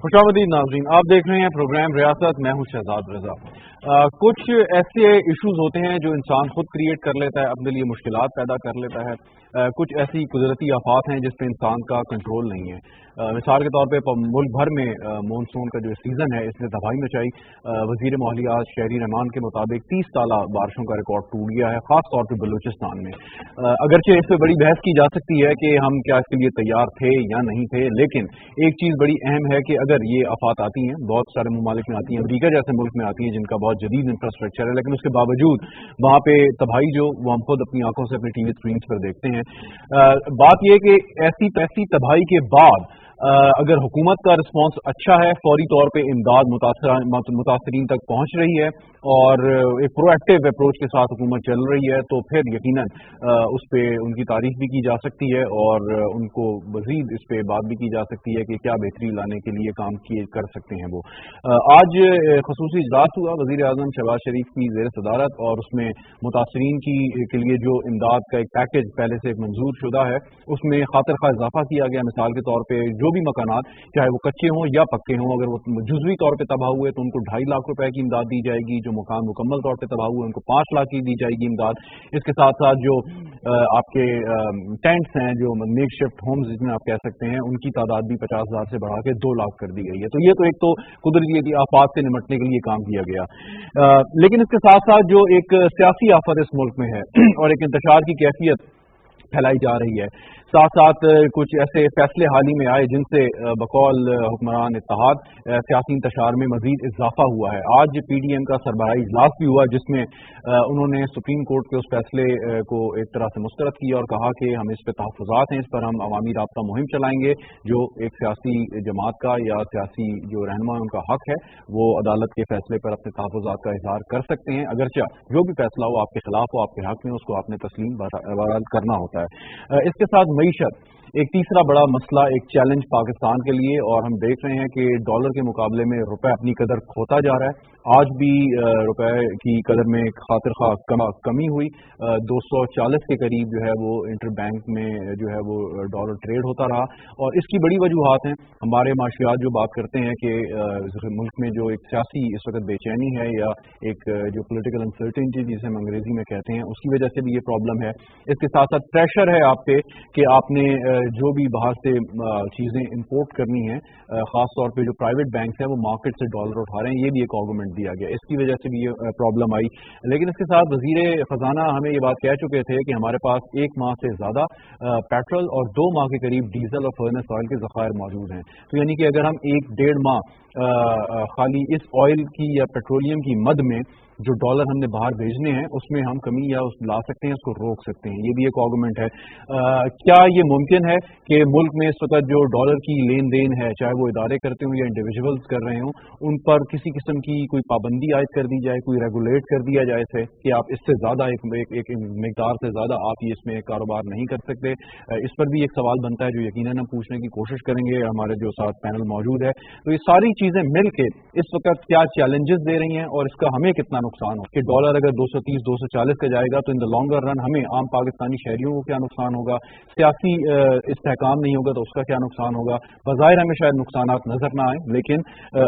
खुशामदीद नाज़रीन, आप देख रहे हैं प्रोग्राम रियासत। मैं हूं शहजाद रजा। कुछ ऐसे इश्यूज होते हैं जो इंसान खुद क्रिएट कर लेता है, अपने लिए मुश्किलात पैदा कर लेता है। कुछ ऐसी कुदरती आफात हैं जिस पे इंसान का कंट्रोल नहीं है। मिसाल के तौर पे मुल्क भर में मानसून का जो सीज़न है इसने तबाही मचाई। वज़ीर मालियात शहरी रहमान के मुताबिक 30 साला बारिशों का रिकॉर्ड टूट गया है, खास तौर पर बलूचिस्तान में। अगरचे इस पर बड़ी बहस की जा सकती है कि हम क्या इसके लिए तैयार थे या नहीं थे, लेकिन एक चीज़ बड़ी अहम है कि अगर ये आफात आती हैं, बहुत सारे ममालिक में आती हैं, अमरीका जैसे मुल्क में आती हैं जिनका बहुत जदीद इंफ्रास्ट्रक्चर है, लेकिन उसके बावजूद वहाँ पे तबाही जो वो हम खुद अपनी आंखों से अपनी टीवी स्क्रीन पर देखते हैं। बात यह कि ऐसी तबाही के बाद अगर हुकूमत का रिस्पांस अच्छा है, फौरी तौर पे इमदाद मुतासरीन तक पहुंच रही है और एक प्रोएक्टिव अप्रोच के साथ हुकूमत चल रही है, तो फिर यकीनन उस पर उनकी तारीफ भी की जा सकती है और उनको मजीद इस पर बात भी की जा सकती है कि क्या बेहतरी लाने के लिए काम किए कर सकते हैं वो। आज खसूसी इजलास हुआ वज़ीर आज़म शहबाज शरीफ की ज़ेर सदारत, और उसमें मुतासरीन के लिए जो इमदाद का एक पैकेज पहले से मंजूर शुदा है उसमें खातिर खा इजाफा किया गया। मिसाल के तौर पर जो भी मकानात चाहे वो कच्चे हों या पक्के हों, अगर वो जुज़वी तौर पे तबाह हुए तो उनको 2.5 लाख रुपए की इमदाद दी जाएगी। जो मकान मुकम्मल तौर पे तबाह हुए उनको 5 लाख की दी जाएगी इमदाद। इसके साथ साथ जो आपके टेंट्स हैं, जो मेक शिफ्ट होम्स जिसमें आप कह सकते हैं, उनकी तादाद भी 50,000 से बढ़ा के 2 लाख कर दी गई है। तो ये तो एक तो कुदरती आफात से निमटने के लिए काम किया गया, लेकिन इसके साथ साथ जो एक सियासी आफत इस मुल्क में है और एक इंतशार की कैफियत फैलाई जा रही है, साथ साथ कुछ ऐसे फैसले हाल ही में आए जिनसे बकौल हुक्मरान इत्तेहाद सियासी इंतशार में मजीद इजाफा हुआ है। आज PDM का सरबराही इजलास भी हुआ जिसमें उन्होंने सुप्रीम कोर्ट के उस फैसले को एक तरह से मुस्तरद किया और कहा कि हम इस पर तहफ़्फ़ुज़ात हैं, इस पर हम अवामी राब्ता मुहिम चलाएंगे। जो एक सियासी जमात का या सियासी जो रहनुमा है उनका हक है, वो अदालत के फैसले पर अपने तहफ़्फ़ुज़ात का इजहार कर सकते हैं, अगरचे जो भी फैसला हो आपके खिलाफ हो, आपके हक में, उसको आपने तस्लीम बहरहाल करना होता है। इसके साथ मईशत एक तीसरा बड़ा मसला, एक चैलेंज पाकिस्तान के लिए, और हम देख रहे हैं कि डॉलर के मुकाबले में रुपए अपनी कदर खोता जा रहा है। आज भी रुपए की कदर में खातिर खा कमी हुई, 240 के करीब जो है वो इंटर बैंक में जो है वो डॉलर ट्रेड होता रहा, और इसकी बड़ी वजूहात हैं। हमारे माशियात जो बात करते हैं कि मुल्क में जो एक सियासी इस वक्त बेचैनी है या एक जो पॉलिटिकल अनसर्टेनिटी जिसे हम अंग्रेजी में कहते हैं, उसकी वजह से भी ये प्रॉब्लम है। इसके साथ साथ प्रेशर है आप पे कि आपने जो भी बाहर से चीज़ें इंपोर्ट करनी है, ख़ास तौर पे जो प्राइवेट बैंक है वो मार्केट से डॉलर उठा रहे हैं, ये भी एक आर्गूमेंट दिया गया, इसकी वजह से भी ये प्रॉब्लम आई। लेकिन इसके साथ वज़ीर ख़जाना हमें ये बात कह चुके थे कि हमारे पास 1 माह से ज़्यादा पेट्रोल और 2 माह के करीब डीजल और फर्नेस ऑयल के ज़खायर मौजूद हैं। तो यानी कि अगर हम 1-1.5 माह खाली इस ऑयल की या पेट्रोलियम की मद में जो डॉलर हमने बाहर भेजने हैं उसमें हम कमी या ला सकते हैं, उसको रोक सकते हैं, ये भी एक आर्गूमेंट है। क्या ये मुमकिन है कि मुल्क में इस वक्त जो डॉलर की लेन देन है, चाहे वो इदारे करते हों या इंडिविजुअल्स कर रहे हों, उन पर किसी किस्म की कोई पाबंदी आयद कर दी जाए, कोई रेगुलेट कर दिया जाए इसे कि आप इससे ज़्यादा एक मिकदार से ज़्यादा आप इसमें कारोबार नहीं कर सकते? इस पर भी एक सवाल बनता है जो यकीनन हम पूछने की कोशिश करेंगे, हमारे जो साथ पैनल मौजूद है। तो ये सारी चीज़ें मिल के इस वक्त क्या चैलेंजेस दे रही हैं और इसका हमें कितना नुकसान हो कि डॉलर अगर 230-240 का जाएगा तो इन द लॉन्गर रन हमें आम पाकिस्तानी शहरियों को क्या नुकसान होगा, सियासी इस्तेहकाम नहीं होगा तो उसका क्या नुकसान होगा। बज़ाहिर हमें शायद नुकसानात नजर ना आए, लेकिन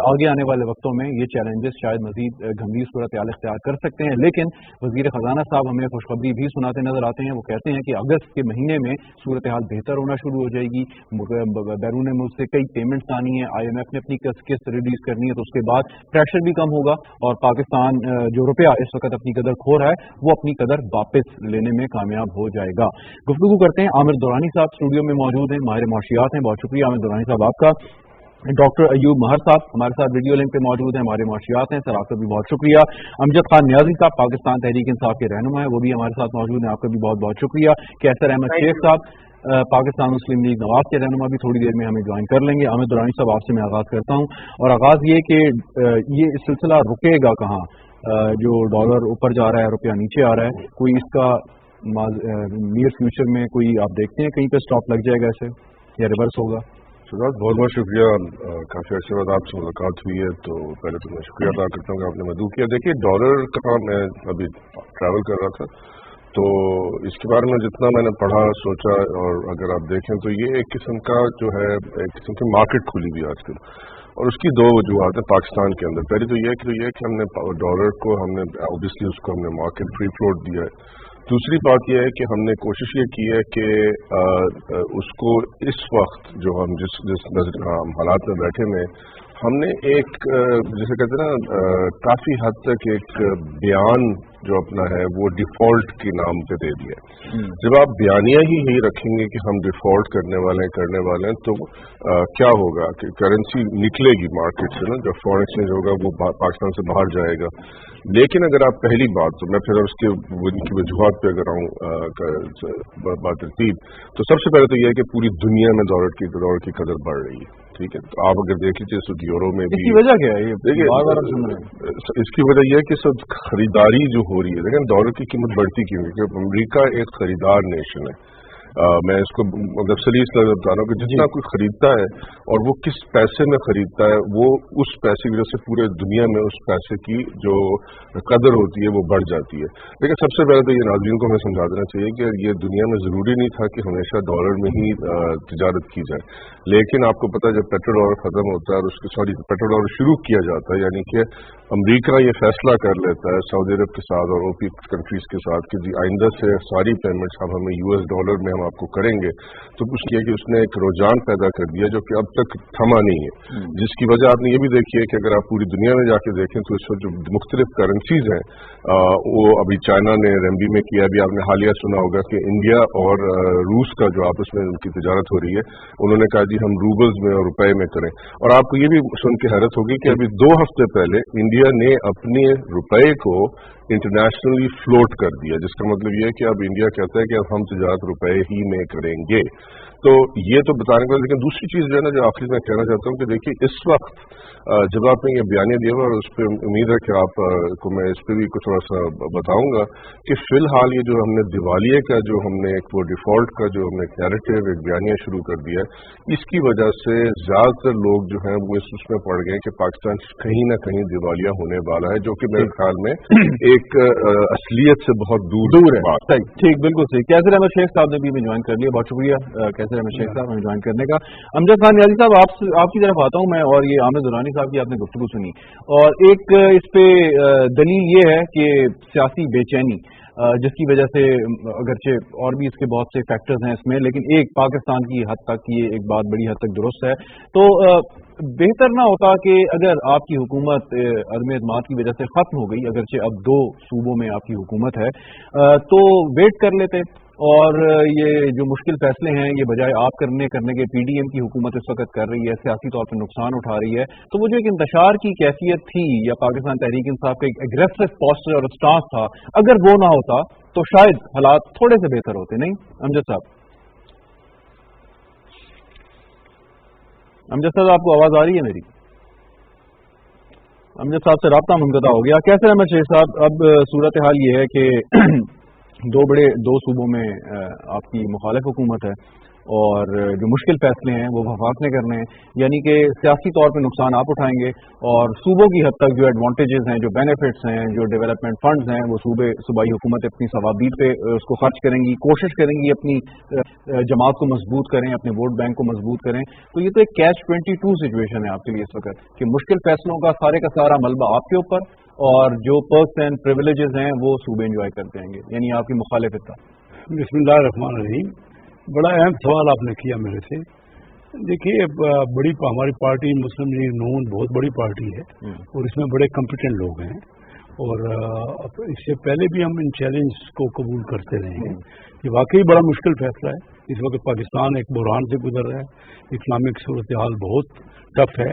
आगे आने वाले वक्तों में ये चैलेंजेस शायद मजीद गंभीर सूरत हाल इख्तियार कर सकते हैं। लेकिन वज़ीर ख़जाना साहब हमें खुशखबरी भी सुनाते नजर आते हैं। वो कहते हैं कि अगस्त के महीने में सूरत हाल बेहतर होना शुरू हो जाएगी, बैरून मुल्क से कई पेमेंट्स आनी है, IMF ने अपनी किस्त रिलीज करनी है, तो उसके बाद प्रेशर भी कम होगा और पाकिस्तान जो रुपया इस वक्त अपनी कदर खो रहा है वो अपनी कदर वापस लेने में कामयाब हो जाएगा। गुफ्तगू करते हैं, आमिर दुरानी साहब स्टूडियो में मौजूद हैं, माहिर माशियात हैं। बहुत शुक्रिया आमिर दुरानी साहब आपका। डॉक्टर अयूब महर साहब हमारे साथ वीडियो लिंक पे मौजूद हैं, हमारे माशियात हैं, सर आपका भी बहुत शुक्रिया। अमजद खान नियाजी साहब पाकिस्तान तहरीक इंसाफ के रहनुमा है, वो भी हमारे साथ मौजूद हैं, आपका भी बहुत बहुत शुक्रिया। कैसर अहमद शेख साहब पाकिस्तान मुस्लिम लीग नवाज के रहनुमा भी थोड़ी देर में हमें ज्वाइन कर लेंगे। आमिर दुरानी साहब आपसे मैं आगाज़ करता हूँ, और आगाज़ ये कि ये सिलसिला रुकेगा कहाँ? जो डॉलर ऊपर जा रहा है, रुपया नीचे आ रहा है, कोई इसका नियर फ्यूचर में कोई आप देखते हैं कहीं पे स्टॉप लग जाएगा ऐसे या रिवर्स होगा? बहुत बहुत शुक्रिया, काफ़ी अर्से बाद आपसे मुलाकात हुई है, तो पहले तो मैं शुक्रिया अदा करता हूँ कि आपने मदद किया। देखिए डॉलर का मैं अभी ट्रैवल कर रहा था तो इसके बारे में जितना मैंने पढ़ा सोचा, और अगर आप देखें तो ये एक किस्म का जो है एक किस्म की मार्केट खुली हुई आजकल, और उसकी दो वजूहत है पाकिस्तान के अंदर। पहली तो ये कि हमने डॉलर को हमने ऑब्वियसली उसको हमने मार्केट फ्री फ्लोट दिया है। दूसरी बात यह है कि हमने कोशिश ये की है कि उसको इस वक्त जो हम जिस हालात में बैठे में हमने एक जैसे कहते हैं ना काफी हद तक एक बयान जो अपना है वो डिफॉल्ट के नाम पे दे दिया। जब आप बयानिया ही रखेंगे कि हम डिफॉल्ट करने वाले हैं तो क्या होगा कि करेंसी निकलेगी मार्केट से ना, जब फॉरेन एक्सचेंज होगा वो पाकिस्तान से बाहर जाएगा। लेकिन अगर आप पहली बात तो मैं फिर उसके उनकी वजूहत पे अगर आऊँ बात तरतीब, तो सबसे पहले तो यह है कि पूरी दुनिया में डॉलर की कदर बढ़ रही है, ठीक है। तो आप अगर देख लीजिए सऊदी यूरो में भी इसकी वजह क्या है, ये देखिए इसकी वजह यह है कि सब खरीदारी जो हो रही है, देखें डॉलर की कीमत बढ़ती क्यों है, क्योंकि अमेरिका एक खरीदार नेशन है। मैं इसको मतलब सलीस बता रहा हूँ कि जितना कोई खरीदता है और वो किस पैसे में खरीदता है, वो उस पैसे की वजह से पूरे दुनिया में उस पैसे की जो कदर होती है वो बढ़ जाती है। लेकिन सबसे पहले तो ये नाज़रीन को हमें समझा देना चाहिए कि ये दुनिया में ज़रूरी नहीं था कि हमेशा डॉलर में ही तिजारत की जाए। लेकिन आपको पता है जब पेट्रोल डॉलर खत्म होता है और पेट्रोल डॉलर शुरू किया जाता है, यानी कि अमरीका ये फैसला कर लेता है सऊदी अरब के साथ और ओपेक कंट्रीज के साथ कि आइंदा से सारी पेमेंट्स अब हमें यूएस डॉलर में हम आपको करेंगे, तो कुछ किया कि उसने एक रुझान पैदा कर दिया जो कि अब तक थमा नहीं है। जिसकी वजह आपने ये भी देखी है कि अगर आप पूरी दुनिया में जाके देखें तो इस वक्त जो मुख्तलिफ करेंसीज हैं वो अभी चाइना ने रेमबी में किया, अभी आपने हालिया सुना होगा कि इंडिया और रूस का जो आपस में उनकी तिजारत हो रही है, उन्होंने कहा जी हम रूबल्स में और रुपए में करें। और आपको ये भी सुन के हैरत होगी कि अभी 2 हफ्ते पहले इंडिया ने अपने रुपए को इंटरनेशनली फ्लोट कर दिया, जिसका मतलब ये है कि अब इंडिया कहता है कि अब हम तिजारत रुपए ही में करेंगे। तो ये तो बताने का, लेकिन दूसरी चीज जो है ना जो आखिर में कहना चाहता हूँ कि देखिए इस वक्त जब आपने ये बयानिया दिया और उस पर उम्मीद है कि आप को मैं इस पर भी कुछ थोड़ा सा बताऊंगा कि फिलहाल ये जो हमने दिवालिये का जो हमने एक वो डिफॉल्ट का जो हमने नैरेटिव एक बयानिया शुरू कर दिया है, इसकी वजह से ज्यादातर लोग जो हैं वो उसमें पड़ गए कि पाकिस्तान कहीं ना कहीं दिवालिया होने वाला है, जो कि मेरे ख्याल में एक असलियत से बहुत दूर है बात। ठीक, बिल्कुल सही। कैसर अहमद शेख साहब ने भी हमें ज्वाइन कर लिया, बहुत शुक्रिया कैसर अहमद शेख साहब हमें ज्वाइन करने का। अमजद खान नियाज़ी साहब आपकी तरफ आता हूँ मैं, और ये आमिर दुरानी साहब की आपने गुफ्तगू सुनी, और एक इस पे दलील ये है कि सियासी बेचैनी जिसकी वजह से, अगरचे और भी इसके बहुत से फैक्टर्स हैं इसमें, लेकिन एक पाकिस्तान की हद तक ये एक बात बड़ी हद तक दुरुस्त है। तो बेहतर ना होता कि अगर आपकी हुकूमत अदम एतमाद की वजह से खत्म हो गई, अगरचे अब 2 सूबों में आपकी हुकूमत है, तो वेट कर लेते और ये जो मुश्किल फैसले हैं ये बजाय आप करने के पीडीएम की हुकूमत इस वक्त कर रही है, सियासी तौर पर नुकसान उठा रही है, तो वो जो एक इंतशार की कैफियत थी या पाकिस्तान तहरीक इंसाफ का एक एग्रेसिव पोस्चर और स्टांस था, अगर वो ना होता तो शायद हालात थोड़े से बेहतर होते। नहीं अमजद साहब? अमजद साहब आपको आवाज आ रही है मेरी? अमजद साहब से राब्ता मुनक़ता हो गया। कैसर अहमद शेख साहब, अब सूरत हाल ये है कि 2 सूबों में आपकी मुखालिफ हुकूमत है और जो मुश्किल फैसले हैं वो वफाक ने करने हैं, यानी कि सियासी तौर पे नुकसान आप उठाएंगे और सूबों की हद तक जो एडवांटेजेस हैं, जो बेनिफिट्स हैं, जो डेवलपमेंट फंड्स हैं, वो सूबाई हुकूमत अपनी सवाबीत पे उसको खर्च करेंगी, कोशिश करेंगी अपनी जमात को मजबूत करें, अपने वोट बैंक को मजबूत करें। तो ये तो एक कैच-22 सिचुएशन है आपके लिए इस वक्त कि मुश्किल फैसलों का सारा मलबा आपके ऊपर और जो पर्क्स एंड प्रिविलेजेस हैं वो सूबे एंजॉय करते हैं, यानी आपकी मुखालिफत का। बिस्मिल्लाहिर्रहमानिर्रहीम। बड़ा अहम सवाल आपने किया मेरे से। देखिए हमारी पार्टी मुस्लिम लीग नून बहुत बड़ी पार्टी है और इसमें बड़े कॉम्पिटेंट लोग हैं, और इससे पहले भी हम इन चैलेंज को कबूल करते रहे हैं। ये वाकई बड़ा मुश्किल फैसला है। इस वक्त पाकिस्तान एक बुरहान से गुजर रहा है, इस्लामिक सूरत हाल बहुत टफ है।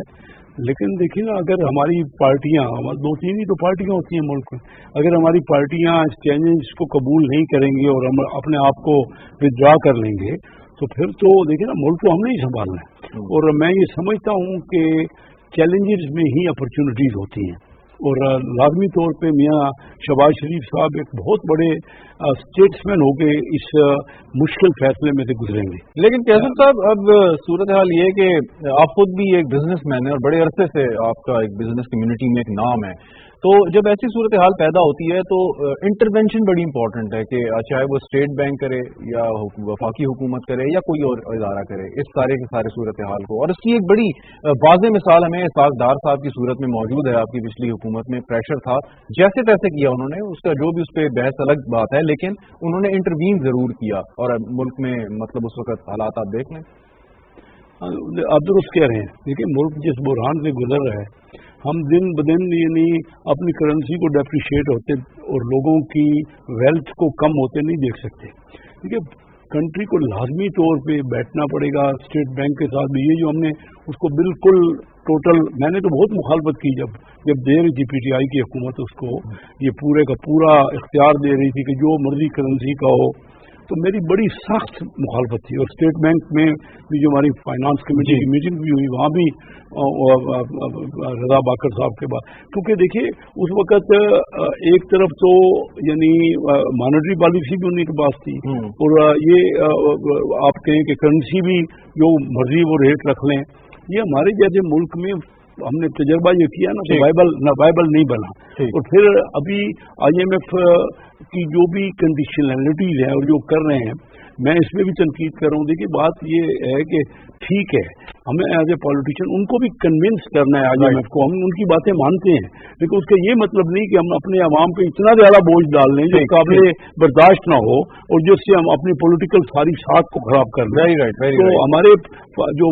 लेकिन देखिए ना, अगर हमारी पार्टियां, 2-3 ही तो पार्टियां होती हैं मुल्क में, अगर हमारी पार्टियां इस चैलेंज को कबूल नहीं करेंगी और हम अपने आप को विथड्रॉ कर लेंगे, तो फिर तो देखिए ना, मुल्क को हमने ही संभालना है। और मैं ये समझता हूँ कि चैलेंजेस में ही अपॉर्चुनिटीज होती हैं, और लाजमी तौर पे मियाँ शहबाज शरीफ साहब एक बहुत बड़े स्टेट्समैन हो के इस मुश्किल फैसले में से गुजरेंगे। लेकिन कैसर साहब, अब सूरत हाल ये है कि आप खुद भी एक बिजनेसमैन हैं और बड़े अरसे से आपका एक बिजनेस कम्युनिटी में एक नाम है, तो जब ऐसी सूरत हाल पैदा होती है तो इंटरवेंशन बड़ी इंपॉर्टेंट है कि चाहे वो स्टेट बैंक करे या वफाकी हुकूमत करे या कोई और इदारा करे इस सारे के सारे सूरत हाल को। और इसकी एक बड़ी वाज़ेह मिसाल हमें इसहाक डार साहब की सूरत में मौजूद है। आपकी पिछली हुकूमत में प्रेशर था, जैसे तैसे किया उन्होंने, उसका जो भी उस पर बहस अलग बात है, लेकिन उन्होंने इंटरवीन जरूर किया और मुल्क में मतलब उस वक्त हालात आप देख लें। आप दुरुस्त कह रहे हैं। देखिए, मुल्क जिस बुरहान से गुजर रहा है, हम दिन ब दिन यानी अपनी करेंसी को डेप्रिशिएट होते और लोगों की वेल्थ को कम होते नहीं देख सकते। देखिए, कंट्री को लाजमी तौर पे बैठना पड़ेगा स्टेट बैंक के साथ भी। ये जो हमने उसको बिल्कुल टोटल, मैंने तो बहुत मुखालफत की जब दे रही थी पीटीआई की हुकूमत, उसको ये पूरे का पूरा इख्तियार दे रही थी कि जो मर्जी करेंसी का हो, तो मेरी बड़ी सख्त मुखालफत थी। और स्टेट बैंक में भी जो हमारी फाइनेंस कमेटी की मीटिंग भी हुई, वहाँ भी रजा बाकर साहब के बाद, क्योंकि देखिए उस वक़्त एक तरफ तो यानी मॉनेटरी पॉलिसी भी उन्हीं के पास थी और ये आप कहें कि करेंसी भी जो मर्जी वो रेट रख लें। ये हमारे जैसे मुल्क में हमने तजर्बा ये किया ना, वाइबल नहीं बना। और फिर अभी IMF की जो भी कंडीशनलिटीज हैं और जो कर रहे हैं, मैं इसमें भी तनकीद कर रहा हूँ। देखिए, बात ये है कि ठीक है, हमें एज ए पॉलिटिशियन उनको भी कन्विंस करना है IMF को, हम उनकी बातें मानते हैं, लेकिन उसका ये मतलब नहीं कि हम अपने अवाम पे इतना ज्यादा बोझ डाल लें जो काबिल बर्दाश्त ना हो और जिससे हम अपनी पॉलिटिकल सारी साख को खराब कर लें। तो हमारे जो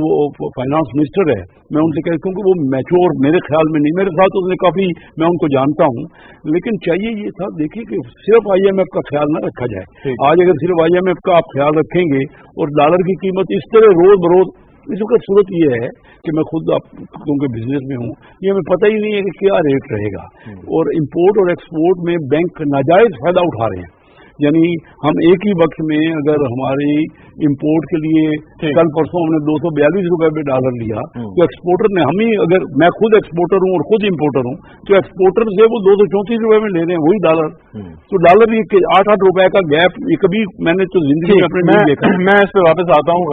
फाइनेंस मिनिस्टर है, मैं उनसे कहता हूँ कि वो मैच्योर, मेरे ख्याल में नहीं, मेरे साथ उसने काफी, मैं उनको जानता हूँ, लेकिन चाहिए ये था देखिए कि सिर्फ IMF का ख्याल ना रखा जाए। आज अगर सिर्फ IMF का आप ख्याल रखेंगे और डॉलर की कीमत इस तरह रोज बरोज, इस वक्त सूरत ये है कि मैं खुद आप क्योंकि बिजनेस में हूँ, ये हमें पता ही नहीं है कि क्या रेट रहेगा। और इंपोर्ट और एक्सपोर्ट में बैंक नाजायज फायदा उठा रहे हैं। यानी हम एक ही वक्त में अगर हमारी इंपोर्ट के लिए कल परसों हमने 242 रुपए पे डॉलर लिया, तो एक्सपोर्टर ने, हम ही अगर, मैं खुद एक्सपोर्टर हूँ और खुद इंपोर्टर हूँ, तो एक्सपोर्टर से वो 234 रुपए में ले रहे हैं वही डॉलर। तो डॉलर ये 8-8 रुपए का गैप, ये कभी मैंने तो जिंदगी में अपने नहीं देखा। मैं इस पे वापस आता हूँ।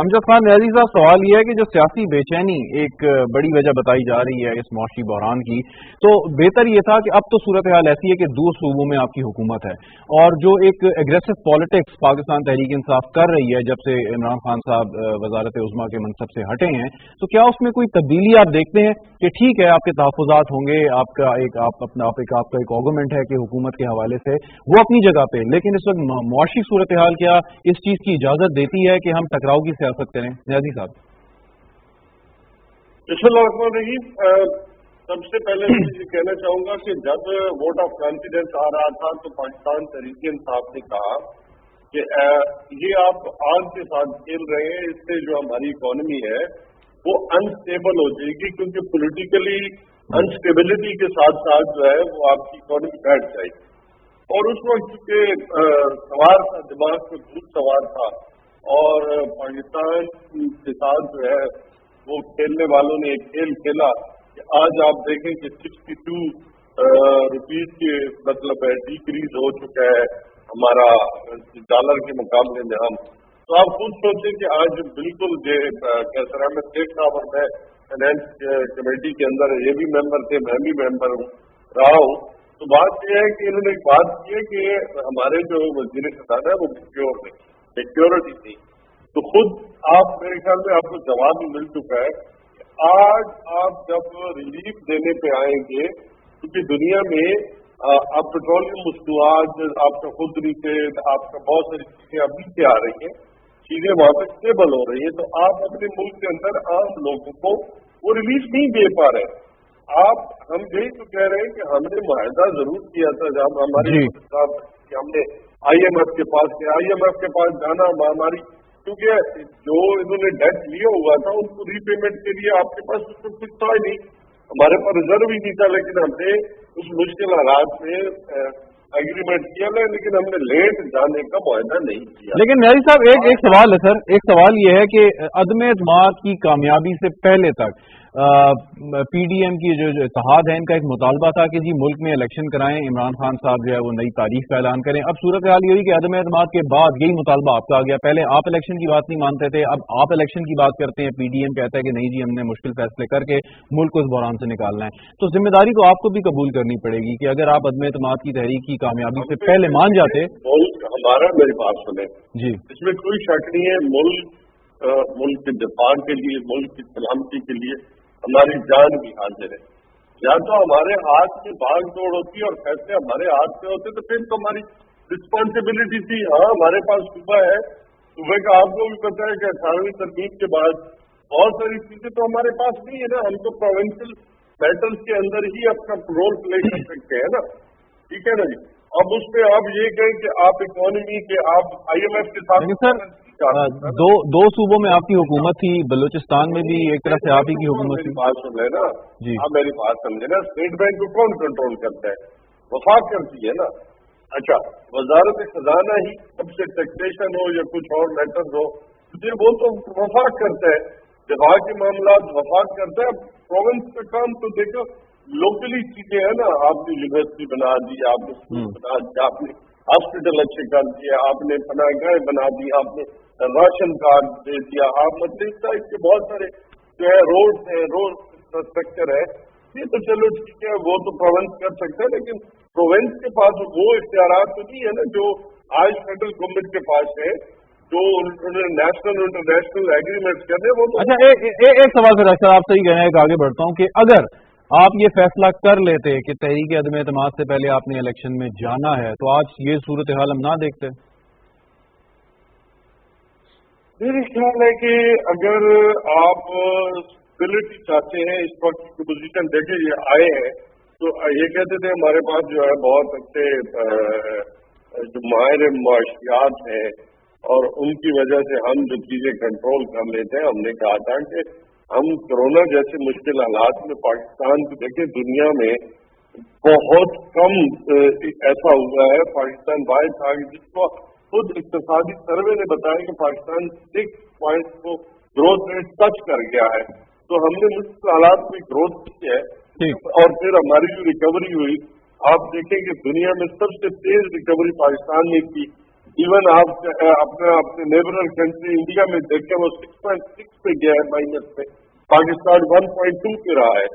अमजद खान न्याजी साहब, सवाल ये है कि जो सियासी बेचैनी एक बड़ी वजह बताई जा रही है इस मौशी बहरान की, तो बेहतर ये था कि अब तो सूरत हाल ऐसी है कि 2 सूबों में आपकी हुकूमत है और जो एक एग्रेसिव पॉलिटिक्स पाकिस्तान तहरीक इंसाफ कर रही है जब से इमरान खान साहब वजारत उज़्मा के मनसब से हटे हैं, तो क्या उसमें कोई तब्दीली आप देखते हैं कि ठीक है आपके तहफ़्फ़ुज़ात होंगे, आपका एक आर्गूमेंट है कि हुकूमत के हवाले से वो अपनी जगह पे, लेकिन इस वक्त मुआशी सूरत हाल क्या इस चीज की इजाजत देती है कि हम टकराव की सियासत करें? न्याजी साहब। बिस्मिल्लाहिर्रहमानिर्रहीम। सबसे पहले मैं ये कहना चाहूंगा कि जब वोट ऑफ कॉन्फिडेंस आ रहा था तो पाकिस्तान तहरीक इंसाफ ने कहा कि ये आप आग के साथ खेल रहे हैं, इससे जो हमारी इकोनॉमी है वो अनस्टेबल हो जाएगी, क्योंकि पॉलिटिकली अनस्टेबिलिटी के साथ साथ जो है वो आपकी इकोनॉमी बैठ जाएगी। और उस वक्त के सवार था, दिमाग में भूत सवार था और पाकिस्तान के साथ जो है वो खेलने वालों ने एक खेल खेला कि आज आप देखें कि 62 रुपीज के मतलब डिक्रीज हो चुका है हमारा डॉलर के मुकाबले में। हम तो आप खुद सोचें कि आज बिल्कुल कैसर अहमद शेख साहब और मैं फाइनेंस कमेटी के अंदर ये भी मेंबर थे, मैं भी मेंबर रहा हूँ। तो बात यह है कि इन्होंने एक बात की है कि हमारे जो वजीर खजाना है वो सिक्योरिटी थी। तो खुद आप, मेरे ख्याल में आपको जवाब भी मिल चुका है। आज आप जब रिलीफ देने पे आएंगे, क्योंकि दुनिया में आप पेट्रोलियम मसनूआत, आपका खुदरी से आपका बहुत सारी चीजें अभी से आ रही हैं, चीजें वहां पर स्टेबल हो रही है, तो आप अपने मुल्क के अंदर आम लोगों को वो रिलीफ नहीं दे पा रहे। हम यही तो कह रहे हैं कि हमने मुआहदा जरूर किया था जब हमारे हमने IMF के पास गया, IMF के पास जाना हमारी, क्योंकि जो इन्होंने डेट लिया हुआ था उसको रीपेमेंट के लिए आपके पास उसको कुछ था ही नहीं, हमारे पास रिजर्व ही नहीं था, लेकिन हमने उस मुश्किल हालात में एग्रीमेंट किया, लेकिन हमने लेट जाने का मुआहदा नहीं किया। लेकिन न्याजी साहब एक सवाल है सर, एक सवाल ये है कि अदम एतमाद की कामयाबी से पहले तक PDM की जो इत्तेहाद है इनका एक मुतालबा था कि जी मुल्क में इलेक्शन कराएं, इमरान खान साहब जो है वो नई तारीख का ऐलान करें। अब सूरत हाल ये हुई कि अदम एतमाद के बाद यही मुतालबा आपका आ गया। पहले आप इलेक्शन की बात नहीं मानते थे, अब आप इलेक्शन की बात करते हैं। PDM कहता है कि नहीं जी हमने मुश्किल फैसले करके मुल्क को इस बहरान से निकालना है। तो जिम्मेदारी तो आपको भी कबूल करनी पड़ेगी कि अगर आप अदम एतमाद की तहरीक की कामयाबी से पहले मान जाते। हमारा मेरी बात सुने जी, इसमें कोई शक नहीं है, मुल्क के दिफा के लिए, मुल्क की सलामती के लिए हमारी जान भी हाजिर है। या तो हमारे हाथ में भाग दौड़ होती और फैसले हमारे हाथ में होते तो फिर तो हमारी रिस्पॉन्सिबिलिटी थी। हाँ, हमारे पास सुबह है, सुबह का आपको भी पता है कि 18वीं तरमीम के बाद बहुत सारी चीजें तो हमारे पास नहीं है ना। हम तो प्रोविंशियल मैटर्स के अंदर ही अपना रोल प्ले कर सकते हैं ना, ठीक है ना जी। अब उस पर आप ये कहें कि आप इकोनॉमी के, आप IMF के साथ सर दो सूबों में आपकी हुकूमत थी, बलूचिस्तान में भी एक तरह से आप ही की हुकूमत थी। बात सुन रहे ना जी, आप मेरी बात समझे ना। स्टेट बैंक को कौन कंट्रोल करता है? वफाक करती है ना। अच्छा, वजारत खजाना ही सबसे टैक्सेशन हो या कुछ और मैटर्स हो, मुझे वो तो वफाक करता है। दिफा के मामला वफाक करता है। प्रोविंस का काम तो देखो लोकली चीजें है ना। आपने यूनिवर्सिटी बना दी, आपने स्कूल बना दिया, आपने हॉस्पिटल अच्छे कर दिए, आपने पनाहगाहें बना दी, आपने राशन कार्ड दे दिया, आप मतलब इस टाइप के बहुत सारे जो है रोड है, रोड इंफ्रास्ट्रक्चर है, ये तो चलो ठीक है, वो तो प्रोविंस कर सकता है। लेकिन प्रोविंस के पास वो इख्तियारात तो नहीं है ना जो आज फेडरल गवर्नमेंट के पास है, जो उन्होंने नेशनल इंटरनेशनल एग्रीमेंट्स करने वो तो। अच्छा एक सवाल फिर अक्सर आप सही कह रहे हैं, आगे बढ़ता हूँ कि अगर आप ये फैसला कर लेते कि तहरीक अदम एतमाद से पहले आपने इलेक्शन में जाना है तो आज ये सूरत हाल हम ना देखते। मेरे ख्याल है कि अगर आप स्टेबिलिटी चाहते हैं, इस वक्त की पोजीशन देखे ये आए हैं तो ये कहते थे हमारे पास जो है बहुत अच्छे जो माहिर मुआशियात हैं और उनकी वजह से हम जो चीजें कंट्रोल कर लेते हैं। हमने कहा था कि हम कोरोना जैसे मुश्किल हालात में पाकिस्तान को देखें, दुनिया में बहुत कम ऐसा हुआ है। पाकिस्तान वाहिद था जिसको खुद इक्तिसादी सर्वे ने बताया कि पाकिस्तान 6 पॉइंट को ग्रोथ रेट टच कर गया है। तो हमने मुश्किल हालात में ग्रोथ की है और फिर हमारी जो रिकवरी हुई, आप देखें कि दुनिया में सबसे तेज रिकवरी पाकिस्तान में की। इवन आप अपने नेबरर कंट्री इंडिया में देखें, वो 6.6 पे गया है माइनस में, पाकिस्तान 1.2 पे रहा है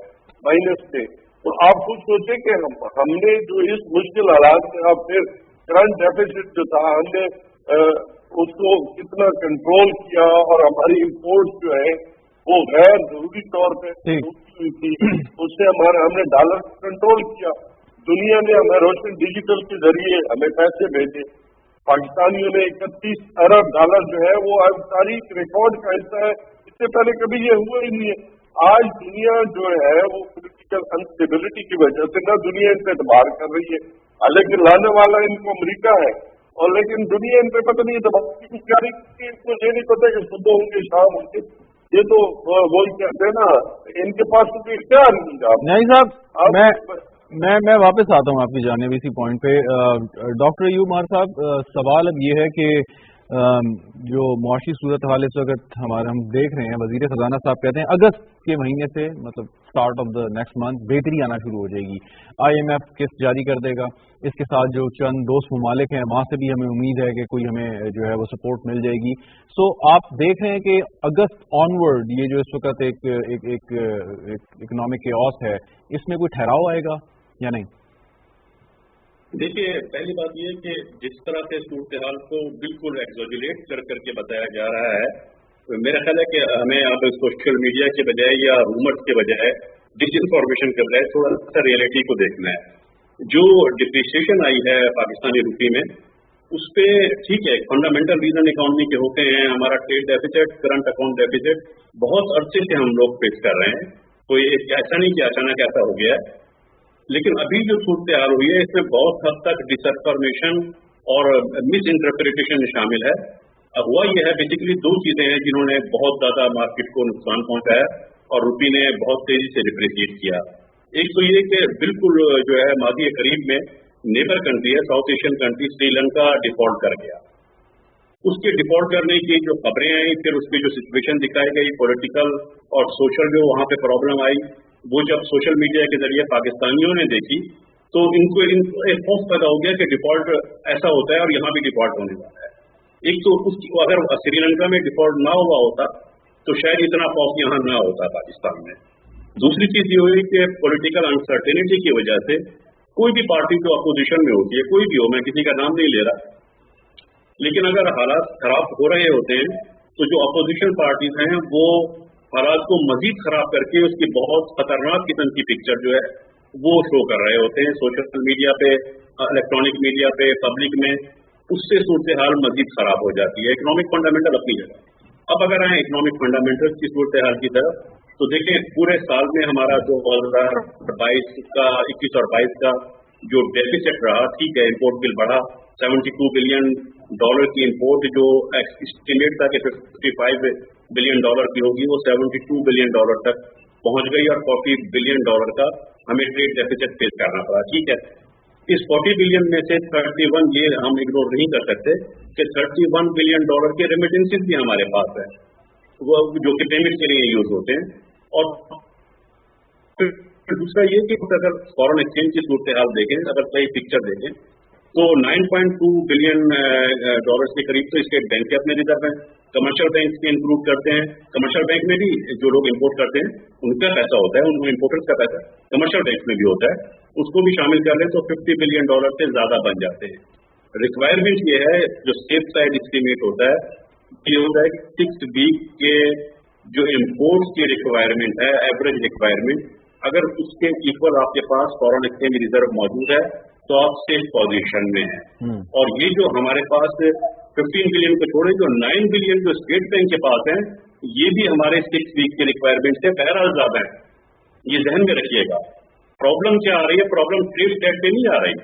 माइनस से। तो आप खुद सोचें कि हमने जो इस मुश्किल हालात में अब फिर करंट डेफिसिट जो था हमने उसको कितना कंट्रोल किया और हमारी इम्पोर्ट जो है वो गैर जरूरी तौर पे हुई थी, उससे हमने डॉलर कंट्रोल किया। दुनिया ने हमें रोशन डिजिटल के जरिए हमें पैसे भेजे। पाकिस्तानियों ने 31 अरब डॉलर जो है वो अब तारीख रिकॉर्ड का हिस्सा है, इससे पहले कभी ये हुआ ही नहीं है। आज दुनिया जो है वो पॉलिटिकल अनस्टेबिलिटी की वजह से ना दुनिया इन पे एतबार कर रही है। हालांकि लाने वाला इनको अमेरिका है और लेकिन दुनिया इन पे पता नहीं एतबार की, इनको ये नहीं पता कि सुबह होंगे शाम होंगे। ये तो वो कहते हैं ना, इनके पास तो इख्तियार नहीं साहब। मैं वापस आता हूँ आपकी जानिब इसी पॉइंट पे। डॉक्टर अयूब मार साहब, सवाल अब ये है कि जो मुआशी सूरत हाल इस वक्त हम देख रहे हैं, वजीर खजाना साहब कहते हैं अगस्त के महीने से मतलब start of the next month बेहतरी आना शुरू हो जाएगी। IMF किस्त जारी कर देगा, इसके साथ जो चंद दोस्त ममालिक हैं वहाँ से भी हमें उम्मीद है कि कोई हमें जो है वो सपोर्ट मिल जाएगी। सो आप देख रहे हैं कि अगस्त ऑनवर्ड ये जो इस वक्त एक इकोनॉमिक केओस है, इसमें कोई ठहराव आएगा या नहीं? देखिए, पहली बात यह कि जिस तरह से सूरत हाल को बिल्कुल एक्सोजुलेट कर करके बताया जा रहा है, तो मेरा ख्याल है कि हमें अब सोशल मीडिया के बजाय या रूमर्स के बजाय डिसइंफॉर्मेशन कर रहा है, थोड़ा सा रियलिटी को देखना है। जो डिप्रिसिएशन आई है पाकिस्तानी रुपये में, उस पर ठीक है फंडामेंटल रीजन इकोनॉमी के होते हैं। हमारा trade deficit, current account deficit बहुत अरसे से हम लोग फेस कर रहे हैं, तो ये ऐसा नहीं कि अचानक ऐसा हो गया है। लेकिन अभी जो सूरत हाल हुई है इसमें बहुत हद तक डिसइंफॉर्मेशन और मिस इंटरप्रिटेशन शामिल है। अब हुआ यह है बेसिकली दो चीजें हैं जिन्होंने बहुत ज्यादा मार्केट को नुकसान पहुंचाया और रुपये ने बहुत तेजी से डिप्रिसिएट किया। एक तो ये कि बिल्कुल जो है मादी करीब में नेबर कंट्री है, south Asian country Sri Lanka default कर गया। उसके डिफॉल्ट करने की जो खबरें आई, फिर उसकी जो सिचुएशन दिखाई गई पॉलिटिकल और सोशल, जो वहाँ पे प्रॉब्लम आई, वो जब सोशल मीडिया के जरिए पाकिस्तानियों ने देखी तो इनको एक खौफ पैदा हो गया कि डिफॉल्ट ऐसा होता है और यहाँ भी डिफॉल्ट होने वाला है। एक तो अगर श्रीलंका में डिफॉल्ट ना हुआ होता तो शायद इतना खौफ यहाँ ना होता पाकिस्तान में। दूसरी चीज ये हुई कि पॉलिटिकल अनसर्टेनिटी की वजह से कोई भी पार्टी जो अपोजिशन में होती है, कोई भी हो, मैं किसी का नाम नहीं ले रहा, लेकिन अगर हालात खराब हो रहे होते हैं तो जो अपोजिशन पार्टीज हैं वो हालात को मजीद खराब करके उसकी बहुत खतरनाक किस्म की पिक्चर जो है वो शो कर रहे होते हैं सोशल मीडिया पे, इलेक्ट्रॉनिक मीडिया पे, पब्लिक में। उससे सूरत हाल मजीद खराब हो जाती है। इकोनॉमिक फंडामेंटल अपनी जगह। अब अगर आए इकोनॉमिक फंडामेंटल की सूरत हाल की तरफ, तो देखें पूरे साल में हमारा जो 2022 का 21 और 22 का जो डेफिसिट रहा, ठीक है, इम्पोर्ट बिल बढ़ा, $72 बिलियन की इम्पोर्ट जो एस्टिमेट था कि $55 बिलियन की होगी, वो $72 बिलियन तक पहुंच गई और $40 बिलियन का हमें ट्रेड डेफिसिट फेस करना पड़ा। ठीक है, इस $40 बिलियन में से 31 ये हम इग्नोर नहीं कर सकते कि $31 बिलियन के रेमिटेंसेस भी हमारे पास है, वो जो कि पेमेंट के लिए यूज होते हैं। और फिर दूसरा ये कि अगर फॉरेन एक्सचेंज की सूरत हाल देखें, अगर सही पिक्चर देखें, तो $9.2 बिलियन के करीब तो स्टेट बैंक के अपने रिजर्व हैं, कमर्शियल बैंक के इंक्लूड करते हैं। कमर्शियल बैंक में भी जो लोग इंपोर्ट करते हैं उनका पैसा होता है, उन इम्पोर्टर्स का पैसा कमर्शियल बैंक में भी होता है, उसको भी शामिल कर लें तो $50 बिलियन से ज्यादा बन जाते हैं। रिक्वायरमेंट ये है, जो सेफ साइड एस्टीमेट होता है, ये होता है 6 वीक के जो इम्पोर्ट्स की रिक्वायरमेंट है, एवरेज रिक्वायरमेंट, अगर उसके इक्वल आपके पास फॉरेन एक्सचेंज रिजर्व मौजूद है तो आप सेफ पोजीशन में हैं। और ये जो हमारे पास 15 बिलियन को छोड़े, जो 9 बिलियन जो स्टेट बैंक के पास है, ये भी हमारे 6 वीक के रिक्वायरमेंट से बहरहाल ज्यादा है। ये ध्यान में रखिएगा। प्रॉब्लम क्या आ रही है? प्रॉब्लम ट्रेड डेट पे नहीं आ रही,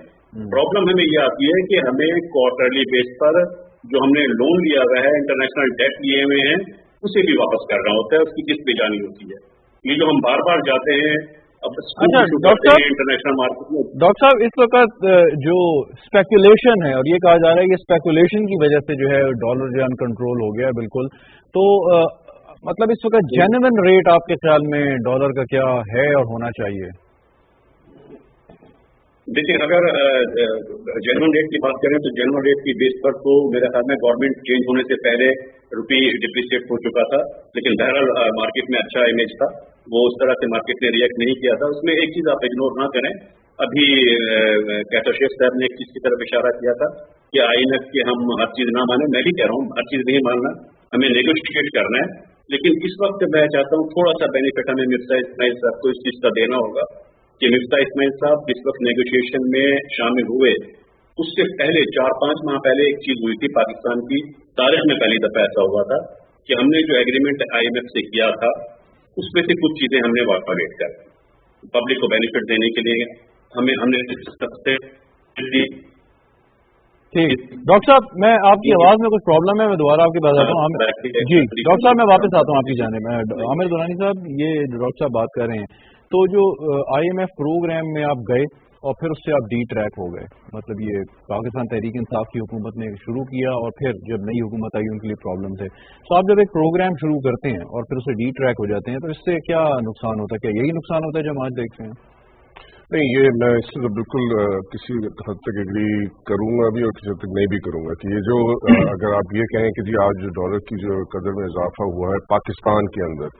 प्रॉब्लम हमें ये आती है कि हमें क्वार्टरली बेस पर जो हमने लोन लिया हुआ है, इंटरनेशनल डेट लिए हुए हैं, उसे भी वापस करना होता है, उसकी किस्त भी जानी होती है। ये जो हम बार बार जाते हैं अच्छा डॉक्टर इंटरनेशनल मार्केट में। डॉक्टर साहब, इस वक्त जो स्पेकुलेशन है और ये कहा जा रहा है कि स्पेकुलेशन की वजह से जो है डॉलर जो अनकंट्रोल हो गया है बिल्कुल, तो मतलब इस वक्त जेन्युइन रेट आपके ख्याल में डॉलर का क्या है और होना चाहिए? देखिए, अगर जेन्युइन रेट की बात करें तो जेन्युइन रेट की बेस पर तो मेरे ख्याल में गवर्नमेंट चेंज होने से पहले रुपी डिप्रिशिएट हो चुका था, लेकिन बहरहाल मार्केट में अच्छा इमेज था, वो उस तरह से मार्केट ने रिएक्ट नहीं किया था। उसमें एक चीज आप इग्नोर ना करें, अभी कैटोशेफ साहब ने एक चीज की तरफ इशारा किया था कि IMF की हम हर चीज ना माने। मैं भी कह रहा हूँ हर चीज नहीं मानना, हमें नेगोशिएट करना है, लेकिन इस वक्त मैं चाहता हूँ थोड़ा सा बेनिफिट हमें मिर्जा इस्माइल साहब को इस चीज का देना होगा कि मिर्जा इस्माइल साहब जिस वक्त नेगोशिएशन में शामिल हुए, उससे पहले 4-5 माह पहले एक चीज हुई थी पाकिस्तान की तारीख में, पहली दफा ऐसा हुआ था कि हमने जो एग्रीमेंट IMF से किया था उसमें से कुछ चीजें हमने वायलेट कर, पब्लिक को बेनिफिट देने के लिए हमने सबसे ठीक। डॉक्टर साहब, मैं आपकी आवाज में कुछ प्रॉब्लम है, मैं दोबारा आपकी बात आता हूँ। जी डॉक्टर साहब, मैं वापस आता हूँ आपकी जाने में। आमिर दुरानी साहब, ये डॉक्टर साहब बात कर रहे हैं, तो जो IMF प्रोग्राम में आप गए और फिर उससे आप डी ट्रैक हो गए, मतलब ये पाकिस्तान तहरीक इंसाफ की हुकूमत ने शुरू किया और फिर जब नई हुकूमत आई उनके लिए प्रॉब्लम थे, तो आप जब एक प्रोग्राम शुरू करते हैं और फिर उससे डी ट्रैक हो जाते हैं तो इससे क्या नुकसान होता है? क्या यही नुकसान होता है जो हम आज देखते हैं? नहीं, ये मैं इससे तो बिल्कुल किसी हद तक एग्री करूंगा भी और किसी हद तक नहीं भी करूंगा कि ये जो अगर आप ये कहें कि जी आज डॉलर की जो कदर में इजाफा हुआ है पाकिस्तान के अंदर,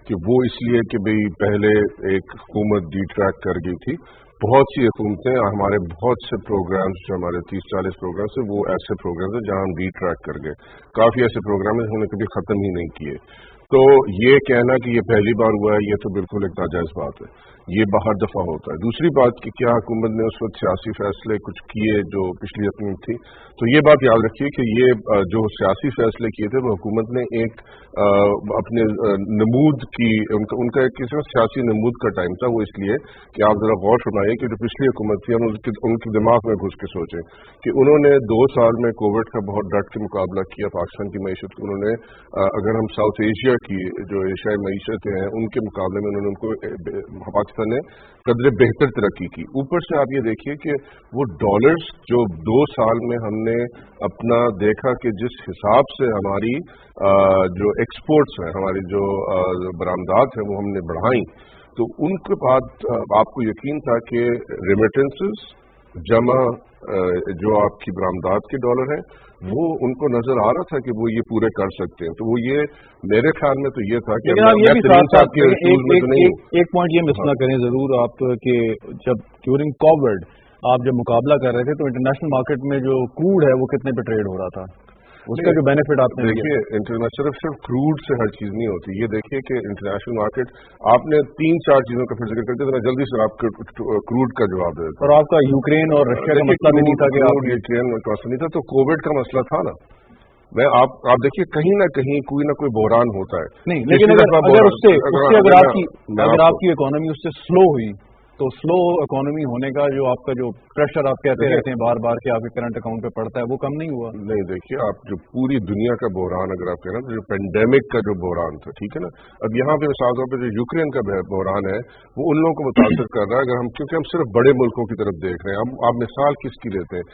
कि वो इसलिए कि भाई पहले एक हुकूमत डी ट्रैक कर गई थी, बहुत सी हुकूमतें, हमारे बहुत से प्रोग्राम्स जो हमारे 30-40 प्रोग्राम्स है वो ऐसे प्रोग्राम्स हैं जहां हम डी ट्रैक कर गए। काफ़ी ऐसे प्रोग्राम हैं हमने कभी ख़त्म ही नहीं किए। तो ये कहना कि ये पहली बार हुआ है, ये तो बिल्कुल एक नाजायज़ बात है, ये हर दफ़ा होता है। दूसरी बात कि क्या हुकूमत ने उस वक्त सियासी फैसले कुछ किए जो पिछली हुकूमत थी, तो ये बात याद रखिए कि ये जो सियासी फैसले किए थे वो हुकूमत ने एक अपने नमूद की, उनका एक किसी सियासी नमूद का टाइम था। वो इसलिए कि आप ज़रा गौर फरमाइए कि जो पिछली हुकूमत थी हम उनके दिमाग में घुस के सोचें कि उन्होंने 2 साल में कोविड का बहुत डट के मुकाबला किया पाकिस्तान की मईशत को। उन्होंने अगर हम साउथ एशिया की जो एशियाई मईशतें हैं उनके मुकाबले में उन्होंने उनको पाकिस्तान ने कदरे बेहतर तरक्की की। ऊपर से आप ये देखिए कि वो डॉलर्स जो 2 साल में हमने अपना देखा कि जिस हिसाब से हमारी जो एक्सपोर्ट्स हैं, हमारी जो बरामदात हैं वो हमने बढ़ाई, तो उनके बाद आपको यकीन था कि रेमिटेंसेस जमा जो आपकी बरामदात के डॉलर हैं वो उनको नजर आ रहा था कि वो ये पूरे कर सकते हैं। तो वो ये मेरे ख्याल में तो ये था कि एक पॉइंट ये मिस ना करें जरूर आप कि जब ड्यूरिंग कोविड आप जब मुकाबला कर रहे थे तो इंटरनेशनल मार्केट में जो क्रूड है वो कितने पे ट्रेड हो रहा था, उसका जो बेनिफिट आपने देखिए इंटरनेशनल सिर्फ क्रूड से हर चीज नहीं होती। ये देखिए कि इंटरनेशनल मार्केट आपने 3-4 चीजों का फिर जिक्र करते थे, जल्दी से आप क्रूड का जवाब दे देते। और आपका यूक्रेन और रशिया का मसला भी नहीं था कि यूक्रेन का मसला नहीं था, तो कोविड का मसला था ना। मैं आप देखिए कहीं ना कहीं कोई ना कोई बहरान होता है। नहीं, लेकिन अगर आपकी इकोनॉमी उससे स्लो हुई तो स्लो इकोनॉमी होने का जो आपका जो प्रेशर आप कहते रहते हैं बार बार कि आपके करंट अकाउंट पे पड़ता है वो कम नहीं हुआ। नहीं, देखिए आप जो पूरी दुनिया का बहरान अगर आप कहें ना, तो जो पेंडेमिक का जो बहरान था, ठीक है ना, अब यहाँ पे मिसाल तौर पर जो यूक्रेन का बहरान है वो उन लोगों को मुतासर कर रहा है। अगर हम क्योंकि हम सिर्फ बड़े मुल्कों की तरफ देख रहे हैं, आप मिसाल किसकी लेते हैं,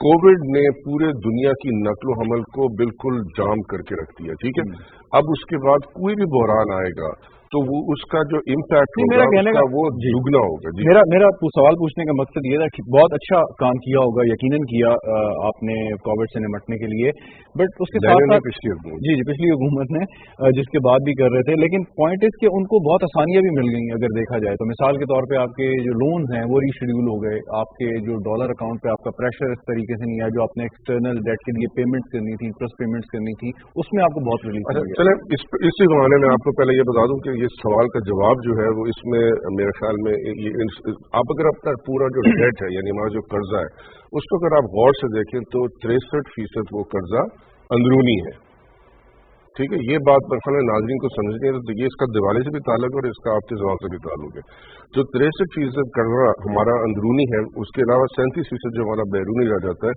कोविड ने पूरे दुनिया की नकलो हमल को बिल्कुल जाम करके रख दिया, ठीक है। अब उसके बाद कोई भी बहरान आएगा तो वो उसका जो इम्पैक्ट होगा उसका वो दुगना होगा। मेरा सवाल पूछने का मकसद ये था कि बहुत अच्छा काम किया होगा, यकीनन किया आपने कोविड से निपटने के लिए, बट उसके साथ पिछली हुकूमत ने जिसके बाद भी कर रहे थे, लेकिन पॉइंट इज कि उनको बहुत आसानियां भी मिल गई अगर देखा जाए तो। मिसाल के तौर पे आपके जो लोन्स हैं वो रीशेड्यूल हो गए, आपके जो डॉलर अकाउंट पे आपका प्रेशर इस तरीके से नहीं आया, जो आपने एक्सटर्नल डेट के लिए पेमेंट्स करनी थी, इंटरेस्ट पेमेंट्स करनी थी, उसमें आपको बहुत रिलीफ मिल गया। चले इसी जमाने में आपको पहले ये बता दूं कि ये सवाल का जवाब जो है वो इसमें मेरे ख्याल में ये आप अगर अपना पूरा जो डेट है यानी हमारा जो कर्जा है उसको अगर आप गौर से देखें तो 63% वो कर्जा अंदरूनी है, ठीक है। ये बात मेरे ख्याल में नाज़रीन को समझनी है, तो ये इसका दिवाली से भी ताल्लुक है और इसका आपके जवाब से भी ताल्लुक है। जो 63% कर्जा हमारा अंदरूनी है, उसके अलावा 37% जो हमारा बैरूनी रह जाता है,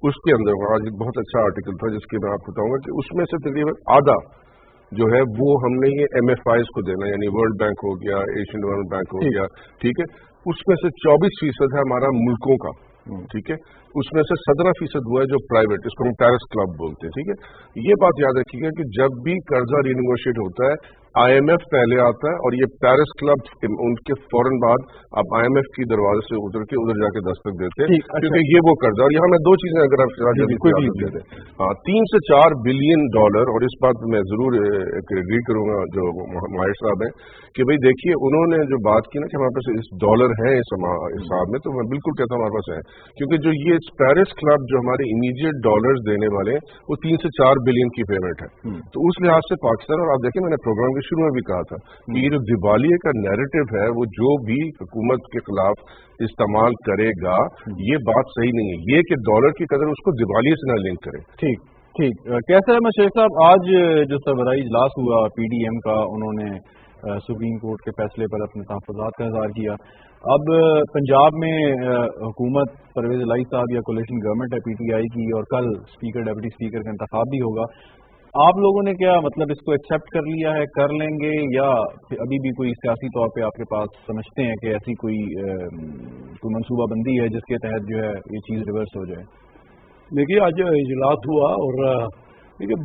उसके अंदर आज एक बहुत अच्छा आर्टिकल था जिसके मैं आपको बताऊंगा कि उसमें से तकरीबन आधा जो है वो हमने ये MFIs को देना, यानी वर्ल्ड बैंक हो गया, एशियन डेवलपमेंट बैंक हो गया, ठीक है। उसमें से 24% है हमारा मुल्कों का, ठीक है। उसमें से 17% हुआ है जो प्राइवेट, इसको हम पेरिस क्लब बोलते हैं, ठीक है। ये बात याद रखिएगा कि जब भी कर्जा रिनेगोशिएट होता है IMF पहले आता है और ये पेरिस क्लब उनके फौरन बाद आप IMF की दरवाजे से उतर के उधर जाके दस्तक देते हैं, क्योंकि ये वो कर्जा। और यहाँ मैं 2 चीजें अगर आप 3 से 4 बिलियन डॉलर, और इस बात मैं जरूर एग्री करूंगा जो माहिर साहब हैं कि भाई देखिए उन्होंने जो बात की ना कि हमारे पास इस डॉलर है इस हिसाब में, तो मैं बिल्कुल कहता हूँ हमारे पास है, क्योंकि जो ये पेरिस क्लब जो हमारे इमीडिएट डॉलर्स देने वाले वो 3 से 4 बिलियन की पेमेंट है। तो उस लिहाज से पाकिस्तान, और आप देखें मैंने प्रोग्राम के शुरू में भी कहा था कि ये जो दिवालिये का नैरेटिव है वो जो भी हुकूमत के खिलाफ इस्तेमाल करेगा ये बात सही नहीं है, ये कि डॉलर की कदर उसको दिवालिये से ना लिंक करे। ठीक कैसे है शेख साहब, आज जो सरबराही इजलास हुआ PDM का, उन्होंने सुप्रीम कोर्ट के फैसले पर अपने तहफ़्फ़ुज़ात का इज़हार किया। अब पंजाब में हुकूमत परवेज़ इलाही साहब या कोलिशन गवर्नमेंट है PTI की, और कल स्पीकर डेप्यूटी स्पीकर का इंतखाब भी होगा। आप लोगों ने क्या मतलब इसको एक्सेप्ट कर लिया है, कर लेंगे, या अभी भी कोई सियासी तौर पे आपके पास समझते हैं कि ऐसी कोई मंसूबाबंदी है जिसके तहत जो है ये चीज़ रिवर्स हो जाए? देखिए आज इजलास हुआ और देखिए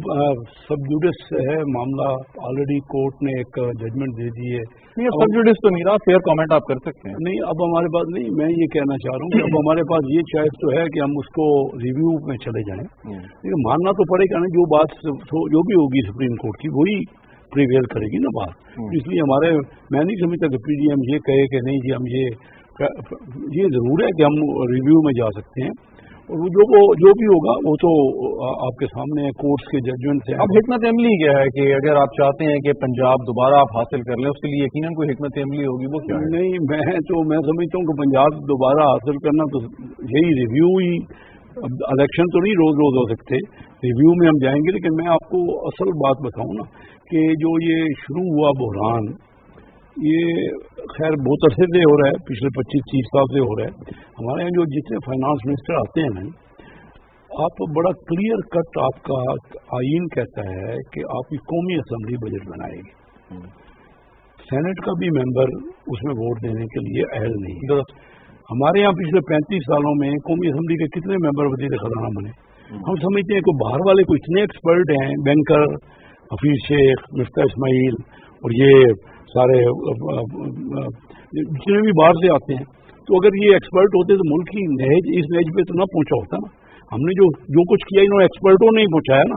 सब जुडिस है मामला, ऑलरेडी कोर्ट ने एक जजमेंट दे दी है। नहीं, सब जुडिस तो नहीं रहा, फेयर कमेंट आप कर सकते हैं। नहीं, अब हमारे पास नहीं, मैं ये कहना चाह रहा हूँ कि अब हमारे पास ये चॉइस तो है कि हम उसको रिव्यू में चले जाएं, लेकिन मानना तो पड़ेगा ना, जो बात जो भी होगी सुप्रीम कोर्ट की वही प्रिवेल करेगी ना बात। इसलिए हमारे मैं नहीं समझता कि PDM ये कहे कि नहीं जी हम ये जरूर है कि हम रिव्यू में जा सकते हैं, और जो भी होगा वो तो आपके सामने कोर्ट्स के जजमेंट से। अब हिकमत अमली क्या है कि अगर आप चाहते हैं कि पंजाब दोबारा आप हासिल कर लें, उसके लिए यकीनन कोई हिकमत अमली होगी, वो क्या है? नहीं, मैं समझता हूँ कि पंजाब दोबारा हासिल करना तो यही रिव्यू ही, इलेक्शन तो नहीं रोज हो सकते, रिव्यू में हम जाएंगे। लेकिन मैं आपको असल बात बताऊँ ना कि जो ये शुरू हुआ बहरान, ये खैर बहुत अरसे से हो रहा है, पिछले 25-30 साल से हो रहा है। हमारे यहाँ जो जितने फाइनेंस मिनिस्टर आते हैं ना, आप बड़ा क्लियर कट आपका आईन कहता है कि आपकी कौमी असम्बली बजट बनाएगी, सेनेट का भी मेंबर उसमें वोट देने के लिए अहल नहीं। हमारे यहाँ पिछले 35 सालों में कौमी असम्बली के कितने मेंबर वजीर खजाना बने? हम समझते हैं कि बाहर वाले को इतने एक्सपर्ट हैं, बैंकर हफीज शेख, मिफ्ता इस्माइल और ये सारे जितने भी बाहर से आते हैं, तो अगर ये एक्सपर्ट होते तो मुल्क की नहज इस नहज पे तो ना पहुंचा होता ना। हमने जो कुछ किया इन्होंने एक्सपर्टों ने ही पहुंचाया ना।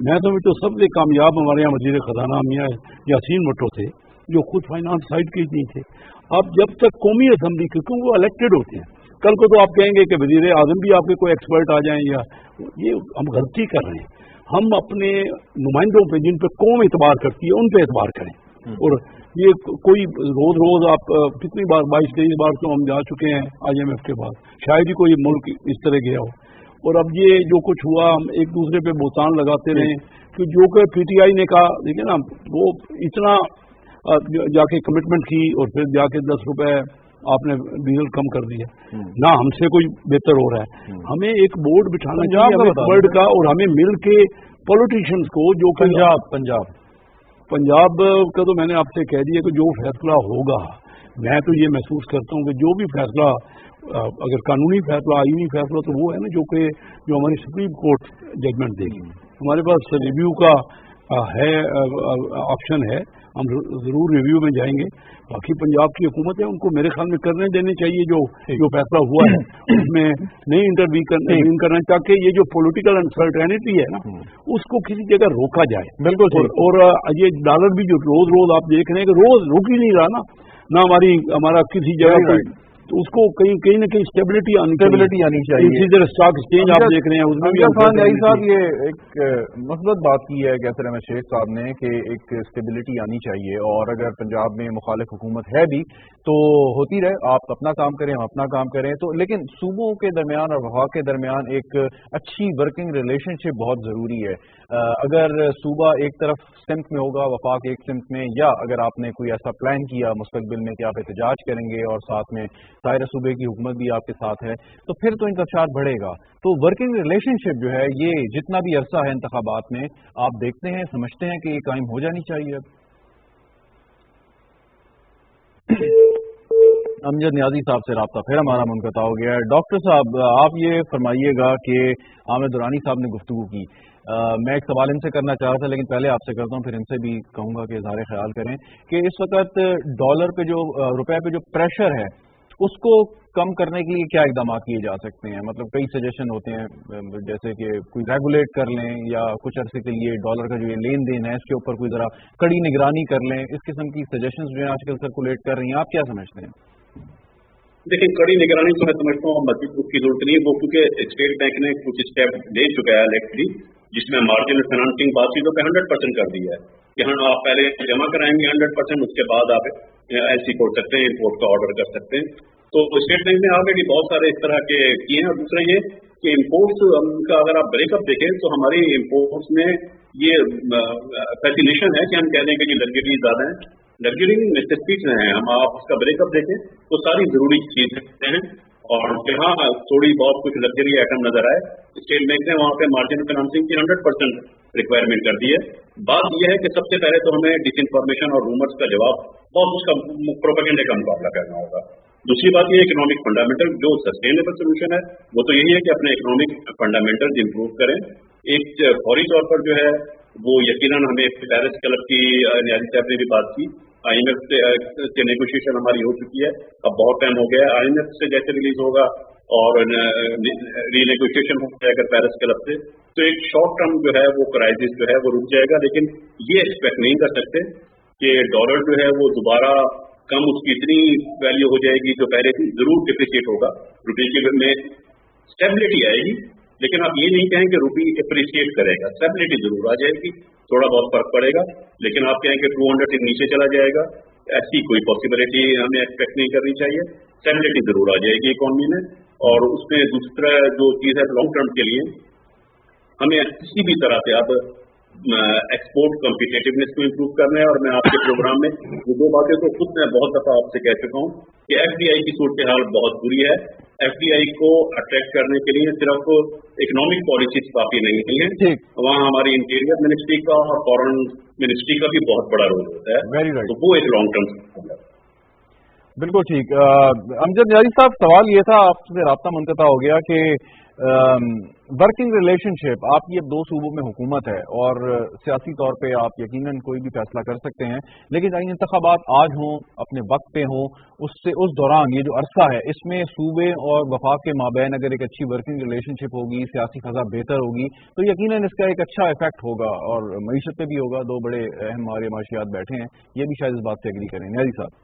मैं समझता हूँ सबसे कामयाब हमारे यहाँ वजीर खजाना मियां यासीन भुट्टो थे, जो खुद फाइनेंस साइड के ही नहीं थे। अब जब तक कौमी असम्बली, क्योंकि वो इलेक्टेड होते हैं, कल को तो आप कहेंगे कि वजीर आजम भी आपके कोई एक्सपर्ट आ जाएं, या ये हम गलती कर रहे हैं। हम अपने नुमाइंदों पे, जिन पे कौम एतबार करती है, उन पे एतबार करें। और ये कोई रोज रोज आप कितनी बार 22-23 बार तो हम जा चुके हैं IMF के बाद, शायद ही कोई मुल्क इस तरह गया हो। और अब ये जो कुछ हुआ, हम एक दूसरे पे बोतान लगाते रहे कि जो कि PTI ने कहा, देखिए ना, वो इतना जाके कमिटमेंट की और फिर जाके 10 रुपए आपने डीजल कम कर दिया ना, हमसे कोई बेहतर हो रहा है। हमें एक बोर्ड बिठाना चाहिए वर्ल्ड का, और हमें मिल के पॉलिटिशियंस को, जो पंजाब का तो मैंने आपसे कह दिया कि जो फैसला होगा, मैं तो ये महसूस करता हूँ कि जो भी फैसला, अगर कानूनी फैसला, आईनी फैसला, तो वो है ना जो हमारी सुप्रीम कोर्ट जजमेंट देगी। हमारे पास रिव्यू का है, ऑप्शन है, हम जरूर रिव्यू में जाएंगे। बाकी पंजाब की हुकूमत है, उनको मेरे ख्याल में करने देने चाहिए जो फैसला हुआ है, उसमें नहीं इंटरवीन करना, ताकि ये जो पॉलिटिकल अनसर्टेनिटी है ना, उसको किसी जगह रोका जाए। बिल्कुल। और ये डॉलर भी जो रोज रोज आप देख रहे हैं कि रोज रुक ही नहीं रहा ना हमारा किसी जगह, तो उसको कहीं ना कहीं स्टेबिलिटी आनी चाहिए। इसी तरह स्टॉक एक्सचेंज आप देख रहे हैं, उसमें भी साहब ये एक मसबत बात की है कैसर अहमद शेख साहब ने कि एक स्टेबिलिटी आनी चाहिए, और अगर पंजाब में मुखालिफ हुकूमत है भी तो होती रहे, आप अपना काम करें, हम अपना काम करें, तो लेकिन सूबों के दरमियान और वफाक के दरमियान एक अच्छी वर्किंग रिलेशनशिप बहुत ज़रूरी है। अगर सूबा एक तरफ सिमत में होगा, वफाक एक सिमत में, या अगर आपने कोई ऐसा प्लान किया मुस्तकबिल में कि आप एहतजाज करेंगे और साथ में सारे सूबे की हुकूमत भी आपके साथ है, तो फिर तो इंतशार बढ़ेगा। तो वर्किंग रिलेशनशिप जो है, ये जितना भी अरसा है इंतखाबात में, आप देखते हैं, समझते हैं कि ये कायम हो जानी चाहिए। अमजद नियाजी साहब से रब्ता फिर हमारा मुनक़ता हो गया है। डॉक्टर साहब, आप ये फरमाइएगा कि आमिर दुरानी साहब ने गुफ्तगू की, मैं एक सवाल इनसे करना चाह रहा था, लेकिन पहले आपसे करता हूँ, फिर इनसे भी कहूँगा कि इज़हार ख्याल करें कि इस वक्त डॉलर पे जो रुपए पे जो प्रेशर है, उसको कम करने के लिए क्या इकदाम किए जा सकते हैं? मतलब कई सजेशन होते हैं, जैसे कि कोई रेगुलेट कर लें, या कुछ अरसे के लिए डॉलर का जो ये लेन देन है इसके ऊपर कोई ज़रा कड़ी निगरानी कर लें। इस किस्म की सजेशंस जो है आजकल सर्कुलेट कर रही हैं, आप क्या समझते हैं? देखिए, कड़ी निगरानी तो मैं समझता हूँ मजबूत की जरूरत नहीं है, वो क्योंकि स्टेट बैंक ने कुछ स्टेप ले चुका है इलेक्ट्री, जिसमें मार्जिनल फाइनेंसिंग बात चीजों पे 100% कर दिया है कि हाँ, आप पहले जमा कराएंगे 100%, उसके बाद आप ऐसी कर सकते हैं, इम्पोर्ट का ऑर्डर कर सकते हैं। तो स्टेट बैंक ने ऑलरेडी बहुत सारे इस तरह के किए हैं। और दूसरा ये कि इम्पोर्ट्स का अगर आप ब्रेकअप देखें तो हमारी इम्पोर्ट्स में ये फैसिनेशन है कि हम कह दें कि ये लग्जरी ज्यादा है, लग्जरी नेसेसिटीज हैं। हम आप उसका ब्रेकअप देखें तो सारी जरूरी चीजें हैं, और जहाँ थोड़ी बहुत कुछ लग्जरी आइटम नजर आए, स्टेट बैंक ने वहाँ पे मार्जिन फाइनेंसिंग की 100% रिक्वायरमेंट कर दी है। बात यह है कि सबसे पहले तो हमें डिसइंफॉर्मेशन और रूमर्स का जवाब बहुत उसका प्रोपेगेंडे का मुकाबला करना होगा। दूसरी बात ये इकोनॉमिक फंडामेंटल जो सस्टेनेबल सोल्यूशन है वो तो यही है कि अपने इकोनॉमिक फंडामेंटल इंप्रूव करें। एक फौरी तौर पर जो है वो यकीनन हमें पेरिस क्लब की न्याजी साहब ने भी बात की, IMF से नेगोशिएशन हमारी हो चुकी है, अब बहुत टाइम हो गया है। IMF से जैसे रिलीज होगा और रीनेगोशिएशन हो जाएगा पेरिस क्लब से, तो एक शॉर्ट टर्म जो है वो क्राइसिस जो है वो रुक जाएगा। लेकिन ये एक्सपेक्ट नहीं कर सकते कि डॉलर जो है वो दोबारा कम उसकी इतनी वैल्यू हो जाएगी जो पहले थी, जरूर डिप्रिशिएट होगा, रुपये के में स्टेबिलिटी आएगी। लेकिन आप ये नहीं कहें कि रुपये एप्रिशिएट करेगा, स्टेबिलिटी जरूर आ जाएगी, थोड़ा बहुत फर्क पड़ेगा। लेकिन आप कहें कि 200 से नीचे चला जाएगा, ऐसी कोई पॉसिबिलिटी हमें एक्सपेक्ट नहीं करनी चाहिए। स्टेबिलिटी जरूर आ जाएगी इकोनॉमी में। और उसमें दूसरा जो चीज़ है लॉन्ग टर्म के लिए हमें किसी भी तरह से अब एक्सपोर्ट कॉम्पिटेटिवनेस को इम्प्रूव करना है। और मैं आपके प्रोग्राम में ये दो बातें तो खुद मैं बहुत दफा आपसे कह चुका हूँ कि FDI की सूरत हाल बहुत बुरी है। FDI को अट्रैक्ट करने के लिए सिर्फ इकोनॉमिक पॉलिसीज काफी नहीं है, वहाँ हमारी इंटीरियर मिनिस्ट्री का और फॉरेन मिनिस्ट्री का भी बहुत बड़ा रोल होता है। Very right. तो वो एक लॉन्ग टर्म है। बिल्कुल ठीक। अमजद नियाज़ी साहब, सवाल ये था, आपसे राब्ता मुनक़ता हो गया कि वर्किंग रिलेशनशिप, आपकी अब 2 सूबों में हुकूमत है और सियासी तौर पे आप यकीनन कोई भी फैसला कर सकते हैं, लेकिन अगर इंतखाबात आज हों, अपने वक्त पे हों, उससे उस दौरान ये जो अरसा है इसमें सूबे और वफाक के माबैन अगर एक अच्छी वर्किंग रिलेशनशिप होगी, सियासी फ़ज़ा बेहतर होगी, तो यकीनन इसका एक अच्छा इफेक्ट होगा और मईशत पे भी होगा। 2 बड़े अहम हमारे माशियात बैठे हैं, ये भी शायद इस बात से एग्री करें। नियाज़ी साहब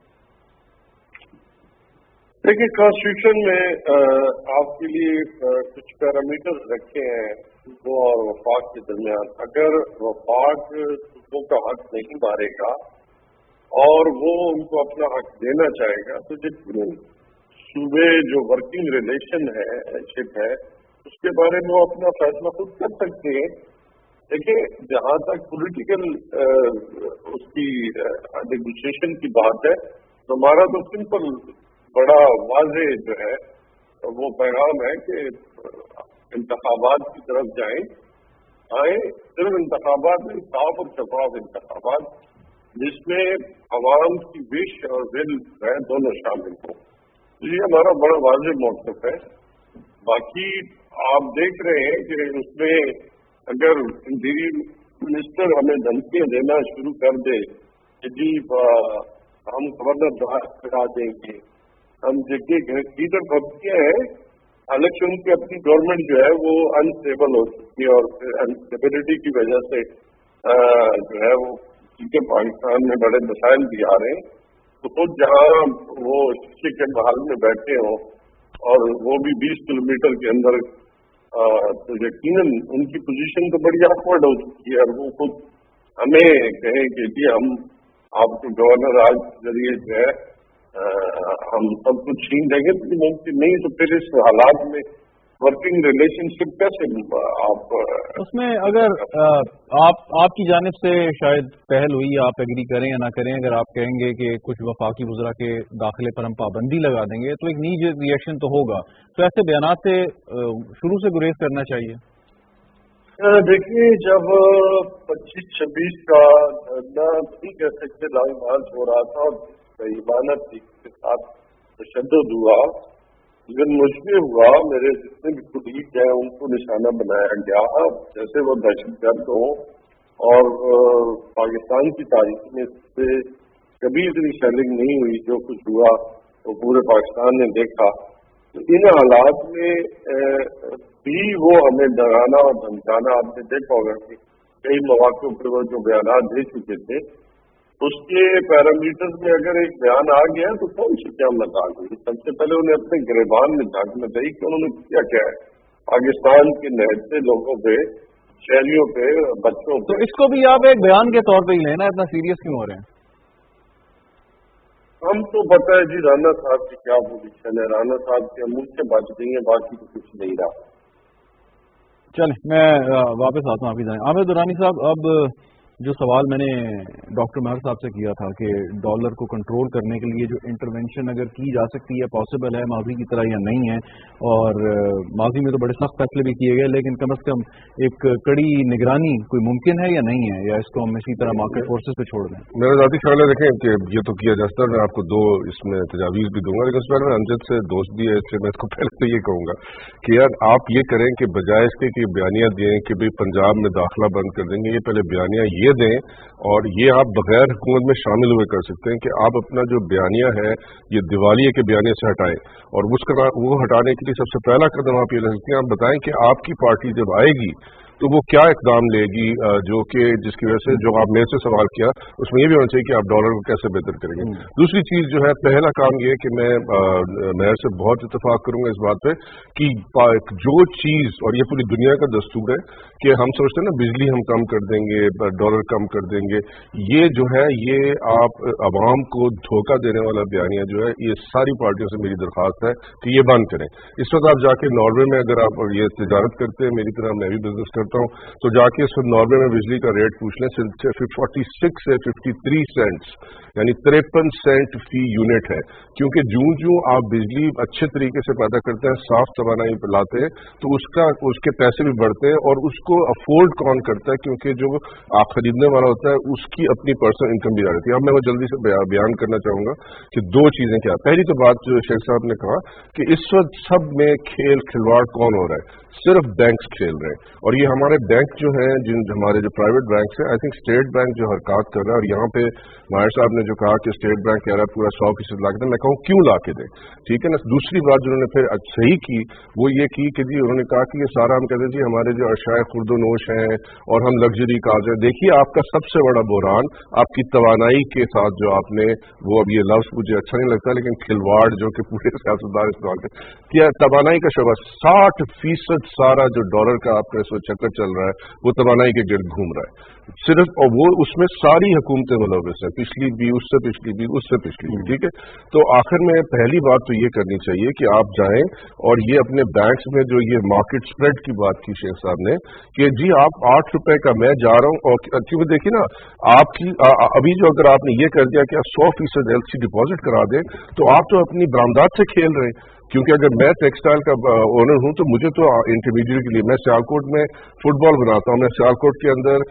देखिए, कॉन्स्टिट्यूशन में आपके लिए कुछ पैरामीटर्स रखे हैं सूबों और वफाक के दरमियान। अगर वफाक सूबों का हक नहीं मारेगा और वो उनको अपना हक देना चाहेगा, तो जितने सूबे जो वर्किंग रिलेशन है शिप है उसके बारे में वो अपना फैसला खुद कर सकते हैं। देखिए, जहाँ तक पॉलिटिकल उसकी नेगोशिएशन की बात है, तो हमारा तो सिंपल बड़ा वाज़े जो है वो पैगाम है कि इंतखाबात की तरफ आए, सिर्फ इंतखाबात में साफ और शफाफ इंतखाबात जिसमें अवाम की विश और विल है दोनों शामिल हों। ये हमारा बड़ा वाज़े मौक़िफ़ है। बाकी आप देख रहे हैं कि उसमें अगर इंटीरियर मिनिस्टर हमें धमकियां देना शुरू कर दे कि जी हम गवर्नर बाहर करा देंगे, हम जगह कीधर धमकियां हैं, हालांकि उनकी अपनी गवर्नमेंट जो है वो अनस्टेबल हो चुकी है और अनस्टेबिलिटी की वजह से जो है वो चीजें पाकिस्तान में बड़े मसाइल भी आ रहे हैं। तो खुद जहाँ वो शीशे के महल में बैठे हों और वो भी 20 किलोमीटर के अंदर, तो यकीनन उनकी पोजीशन तो बड़ी ऑकवर्ड हो चुकी है और वो खुद हमें कहें कि जी हम आपके गवर्नर आज के जरिए जो है हम सब कुछ छीन देंगे, तो मुमकिन नहीं। तो फिर इस हालात में वर्किंग रिलेशनशिप कैसे आप उसमें अगर आपकी जानिब से शायद पहल हुई, आप एग्री करें या ना करें, अगर आप कहेंगे कि कुछ वफाकी वज़रा के दाखिले पर हम पाबंदी लगा देंगे तो एक नीज रिएक्शन तो होगा, तो ऐसे बयानात से शुरू से गुरेज करना चाहिए। देखिए, जब 25-26 का धरना नहीं कह सकते लॉन्ग मार्च हो रहा था और इमानत के साथ तशद्दुद हुआ, लेकिन मुझमें हुआ, मेरे जितने भी कुलीग हैं उनको निशाना बनाया गया, जैसे वो दहशतगर्द हो और पाकिस्तान की तारीख में इससे कभी इतनी शेलिंग नहीं हुई। जो कुछ हुआ वो पूरे पाकिस्तान ने देखा। तो इन हालात में भी वो हमें डराना और धमकाना, आपने देखा होगा कि कई मौक़ों पर वो जो बयान दे चुके थे उसके पैरामीटर्स में अगर एक बयान आ गया तो कौन सी क्या लगा गई। सबसे पहले उन्हें अपने गिरबान में झांकना चाहिए कि उन्होंने किया क्या है पाकिस्तान के निहत्थे लोगों पे, शहरियों पे, बच्चों पे। तो इसको भी आप एक बयान के तौर पे ही लेना, इतना सीरियस क्यों हो रहे हैं? हम तो पता है जी राना साहब की क्या पोजीशन है, राना साहब के मुंह से बच गई है, बाकी तो कुछ नहीं रहा। चले, मैं वापस आता हूँ आपकी जाने। आमिर दुरानी साहब, अब जो सवाल मैंने डॉक्टर महर साहब से किया था कि डॉलर को कंट्रोल करने के लिए जो इंटरवेंशन अगर की जा सकती है, पॉसिबल है माजी की तरह या नहीं है, और माजी में तो बड़े सख्त फैसले भी किए गए, लेकिन कम से कम एक कड़ी निगरानी कोई मुमकिन है या नहीं है, या इसको हम इसी तरह मार्केट फोर्सेस पे छोड़ दें? मेरा ज़ाती ख्याल है, देखें कि ये तो किया जा सकता है। मैं आपको 2 इसमें तजावीज़ भी दूंगा, लेकिन उस पर मैं अमजद से दोस्त भी है, इसलिए मैं इसको पहले तो ये कहूँगा कि यार आप ये करें कि बजाय इसके कि बयानियाँ दें कि भाई पंजाब में दाखिला बंद कर देंगे, ये पहले बयानियाँ ये दें, और ये आप बगैर हुकूमत में शामिल हुए कर सकते हैं कि आप अपना जो बयानिया है ये दिवालिये के बयानिया से हटाएं, और वो हटाने के लिए सबसे पहला कदम आप ये ले सकते हैं, आप बताएं कि आपकी पार्टी जब आएगी तो वो क्या इकदाम लेगी, जो कि जिसकी वजह से जो आप मेरे से सवाल किया उसमें ये भी होना चाहिए कि आप डॉलर को कैसे बेहतर करेंगे। दूसरी चीज़ जो है, पहला काम ये है कि मैं मेयर से बहुत इत्तेफाक करूंगा इस बात पे कि जो चीज़, और ये पूरी दुनिया का दस्तूर है कि हम सोचते हैं ना बिजली हम कम कर देंगे, डॉलर कम कर देंगे, ये जो है ये आप आवाम को धोखा देने वाला बयानिया जो है, ये सारी पार्टियों से मेरी दरख्वास्त है कि ये बंद करें। इस वक्त आप जाके नॉर्वे में अगर आप ये तिजारत करते हैं, मेरी तरह मैं भी बिजनेस करता हूँ तो जाके इस वक्त नॉर्वे में बिजली का रेट पूछ लें, 46 से 53 सेंट्स यानी 53 सेंट फी यूनिट है। क्योंकि जूं आप बिजली अच्छे तरीके से पैदा करते हैं, साफ तवानाई लाते हैं, तो उसके पैसे भी बढ़ते हैं और उसको अफोर्ड कौन करता है, क्योंकि जो आप खरीदने वाला होता है उसकी अपनी पर्सनल इनकम भी आ जाती है। अब मैं वो जल्दी से बयान करना चाहूंगा कि दो चीजें क्या। पहली तो बात जो शेख साहब ने कहा कि इस वक्त सब में खिलवाड़ कौन हो रहा है, सिर्फ बैंक्स खेल रहे हैं। और ये हमारे बैंक जो हैं, हमारे जो प्राइवेट बैंक हैं, आई थिंक स्टेट बैंक जो हरकत कर रहा है, और यहाँ पे माहिर साहब ने जो कहा कि स्टेट बैंक कह रहा है पूरा 100% ला के दे, मैं कहूँ क्यों ला के दे, ठीक है ना। दूसरी बात जिन्होंने फिर सही की वो ये की कि जी उन्होंने कहा कि ये सारा हम कहते हैं जी हमारे जो अशाए खुर्दोनोश हैं और हम लग्जरी कार्स हैं। देखिए आपका सबसे बड़ा बुहरान आपकी तवानाई के साथ जो आपने वो, अब ये लफ्ज मुझे अच्छा नहीं लगता लेकिन खिलवाड़ जो कि पूरे सियासतदान इस्तेमाल करते क्या, तवानाई का शोबा 60% सारा जो डॉलर का आपका इस वक्त चक्कर चल रहा है वो तवानाई के गिर्द घूम रहा है सिर्फ, और वो उसमें सारी हुकूमतें मुलविस हैं, पिछली भी, उससे पिछली भी, उससे पिछली भी, ठीक है। तो आखिर में पहली बात तो ये करनी चाहिए कि आप जाएं और ये अपने बैंक्स में जो ये मार्केट स्प्रेड की बात की शेख साहब ने कि जी आप 8 रुपए का मैं जा रहा हूं, और क्योंकि देखिए ना आपकी अभी जो अगर आपने ये कर दिया कि आप 100% एलसी डिपॉजिट करा दें तो आप तो अपनी बरामदात से खेल रहे हैं। क्योंकि अगर मैं टेक्सटाइल का ओनर हूं तो मुझे तो इंटरमीडिएट के लिए, मैं सियालकोट में फुटबॉल बनाता हूं, मैं सियालकोट के अंदर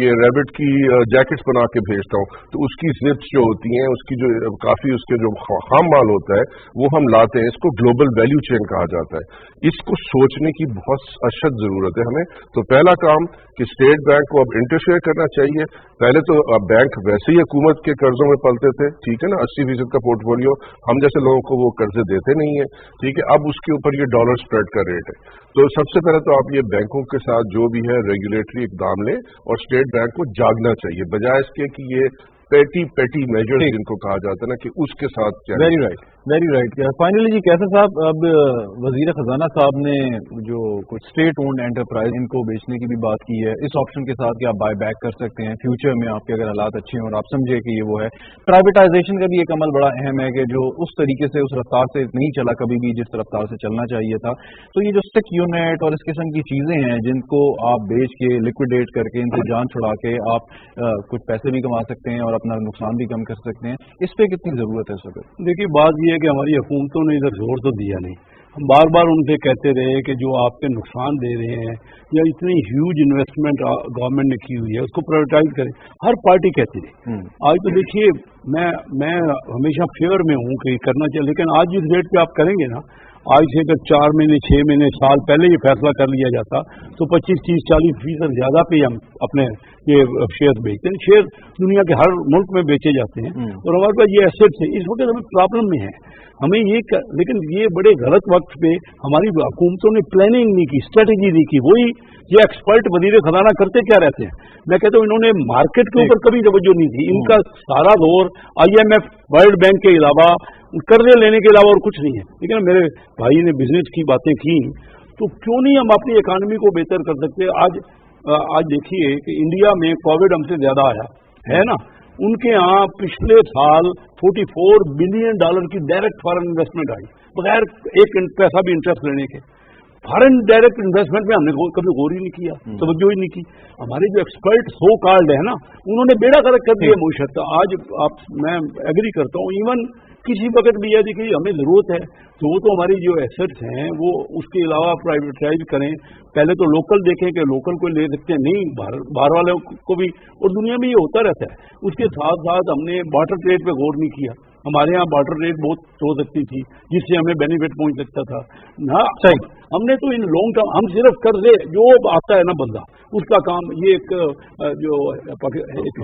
ये रैबिट की जैकेट्स बना के भेजता हूं, तो उसकी जिप्स जो होती हैं, उसकी जो काफी उसके जो खाम माल होता है वो हम लाते हैं। इसको ग्लोबल वैल्यू चेन कहा जाता है। इसको सोचने की बहुत अशद जरूरत है हमें। तो पहला काम कि स्टेट बैंक को अब इंटरफेयर करना चाहिए। पहले तो बैंक वैसे ही हुकूमत के कर्जों में पलते थे, ठीक है ना, 80% का पोर्टफोलियो, हम जैसे लोगों को वो कर्जे देते नहीं है, ठीक है। अब उसके ऊपर ये डॉलर स्प्रेड का रेट है। तो सबसे पहले तो आप ये बैंकों के साथ जो भी है रेगुलेटरी इकदाम लें और स्टेट बैंक को जागना चाहिए, बजाय इसके कि ये पेटी मेजर्स जिनको कहा जाता है ना कि उसके साथ क्या। Very right. फाइनली जी कैसर साहब, अब वजीर खजाना साहब ने जो कुछ स्टेट ओन्ड एंटरप्राइज इनको बेचने की भी बात की है, इस ऑप्शन के साथ कि आप बाय बैक कर सकते हैं फ्यूचर में आपके अगर हालात अच्छे हैं और आप समझे कि ये वो है। प्राइवेटाइजेशन का भी एक अमल बड़ा अहम है कि जो उस तरीके से उस रफ्तार से नहीं चला कभी भी जिस रफ्तार से चलना चाहिए था। तो ये जो स्टिक यूनिट और इस किस्म की चीजें हैं जिनको आप बेच के लिक्विडेट करके इनसे जान छुड़ा के आप कुछ पैसे भी कमा सकते हैं और अपना नुकसान भी कम कर सकते हैं, इस पे कितनी जरूरत है सर? देखिए बात यह है कि हमारी हुकूमतों ने इधर जोर तो दिया नहीं। हम बार बार उनसे कहते रहे कि जो आपके नुकसान दे रहे हैं या इतनी ह्यूज इन्वेस्टमेंट गवर्नमेंट ने की हुई है उसको प्राइवेटाइज करें। हर पार्टी कहती रही। आज तो देखिए मैं हमेशा फेवर में हूँ कि करना चाहिए, लेकिन आज जिस रेट पे आप करेंगे ना, आज से अगर 4 महीने 6 महीने साल पहले ये फैसला कर लिया जाता तो 25-30-40% ज्यादा पे हम अपने ये शेयर बेचते हैं। शेयर दुनिया के हर मुल्क में बेचे जाते हैं और हमारे पास ये एसेट्स है। इस वक्त हमें प्रॉब्लम में है, हमें लेकिन ये बड़े गलत वक्त पे हमारी हुकूमतों ने प्लानिंग नहीं की, स्ट्रेटेजी नहीं की। वही ये एक्सपर्ट वजीर खजाना करते क्या रहते हैं, मैं कहता हूँ इन्होंने मार्केट के ऊपर कभी तवज्जो नहीं थी। इनका सारा दौर IMF वर्ल्ड बैंक के अलावा कर्जे लेने के अलावा और कुछ नहीं है। लेकिन मेरे भाई ने बिजनेस की बातें की, तो क्यों नहीं हम अपनी इकॉनमी को बेहतर कर सकते। आज देखिए कि इंडिया में कोविड हमसे ज्यादा आया है ना, उनके यहाँ पिछले साल $44 बिलियन की डायरेक्ट फॉरेन इन्वेस्टमेंट आई बगैर एक पैसा भी इंटरेस्ट लेने के। फॉरेन डायरेक्ट इन्वेस्टमेंट में हमने कभी गौर ही नहीं किया, तवज्जो ही नहीं की। हमारे जो एक्सपर्ट सो कॉल्ड है ना, उन्होंने बेड़ा गर्क कर दिया मुशत। आज मैं एग्री करता हूँ, इवन किसी वक्त भी यदि कि हमें जरूरत है तो वो तो हमारी जो एसेट्स हैं वो उसके अलावा प्राइवेटाइज करें। पहले तो लोकल देखें कि लोकल को ले सकते हैं, नहीं बाहर वालों को भी, और दुनिया में ये होता रहता है। उसके साथ साथ हमने बार्टर ट्रेड पे गौर नहीं किया। हमारे यहाँ बार्टर रेट बहुत हो सकती थी जिससे हमें बेनिफिट पहुंच सकता था ना। सही, हमने तो इन लॉन्ग टर्म हम सिर्फ कर्जे जो आता है ना बंदा उसका काम। ये एक जो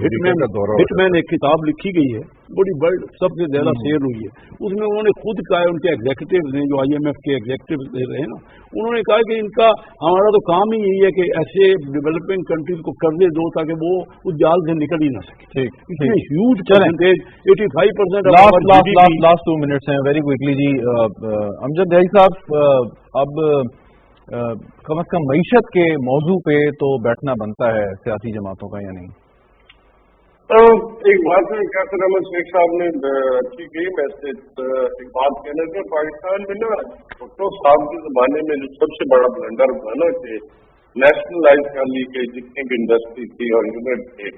हिटमैन एक किताब लिखी गई है, बड़ी वर्ल्ड सबसे ज्यादा शेयर हुई है, उसमें उन्होंने खुद कहा है, उनके एग्जीक्यूटिव ने जो IMF के एग्जीक्यूटिव दे रहे हैं ना, उन्होंने कहा कि इनका हमारा तो काम ही यही है कि ऐसे डेवलपिंग कंट्रीज को कर्जे दो ताकि वो उस जाल से निकल ही ना सके। इतने ह्यूज परसेंटेज 85% लास्ट 2 मिनट्स हैं वेरी क्विकली जी। अमजद दयाई साहब, अब कम अज कम मईशत के मौजू पे तो बैठना बनता है सियासी जमातों का या नहीं? एक बात है कैसर अहमद शेख साहब ने की गई मैसेज, एक बात कहना था पाकिस्तान में ना भुट्टो साहब के जमाने में जो सबसे बड़ा ब्लंडर हुआ ना कि नेशनलाइज कर ली कि जितनी भी इंडस्ट्री थी और यूनिट थे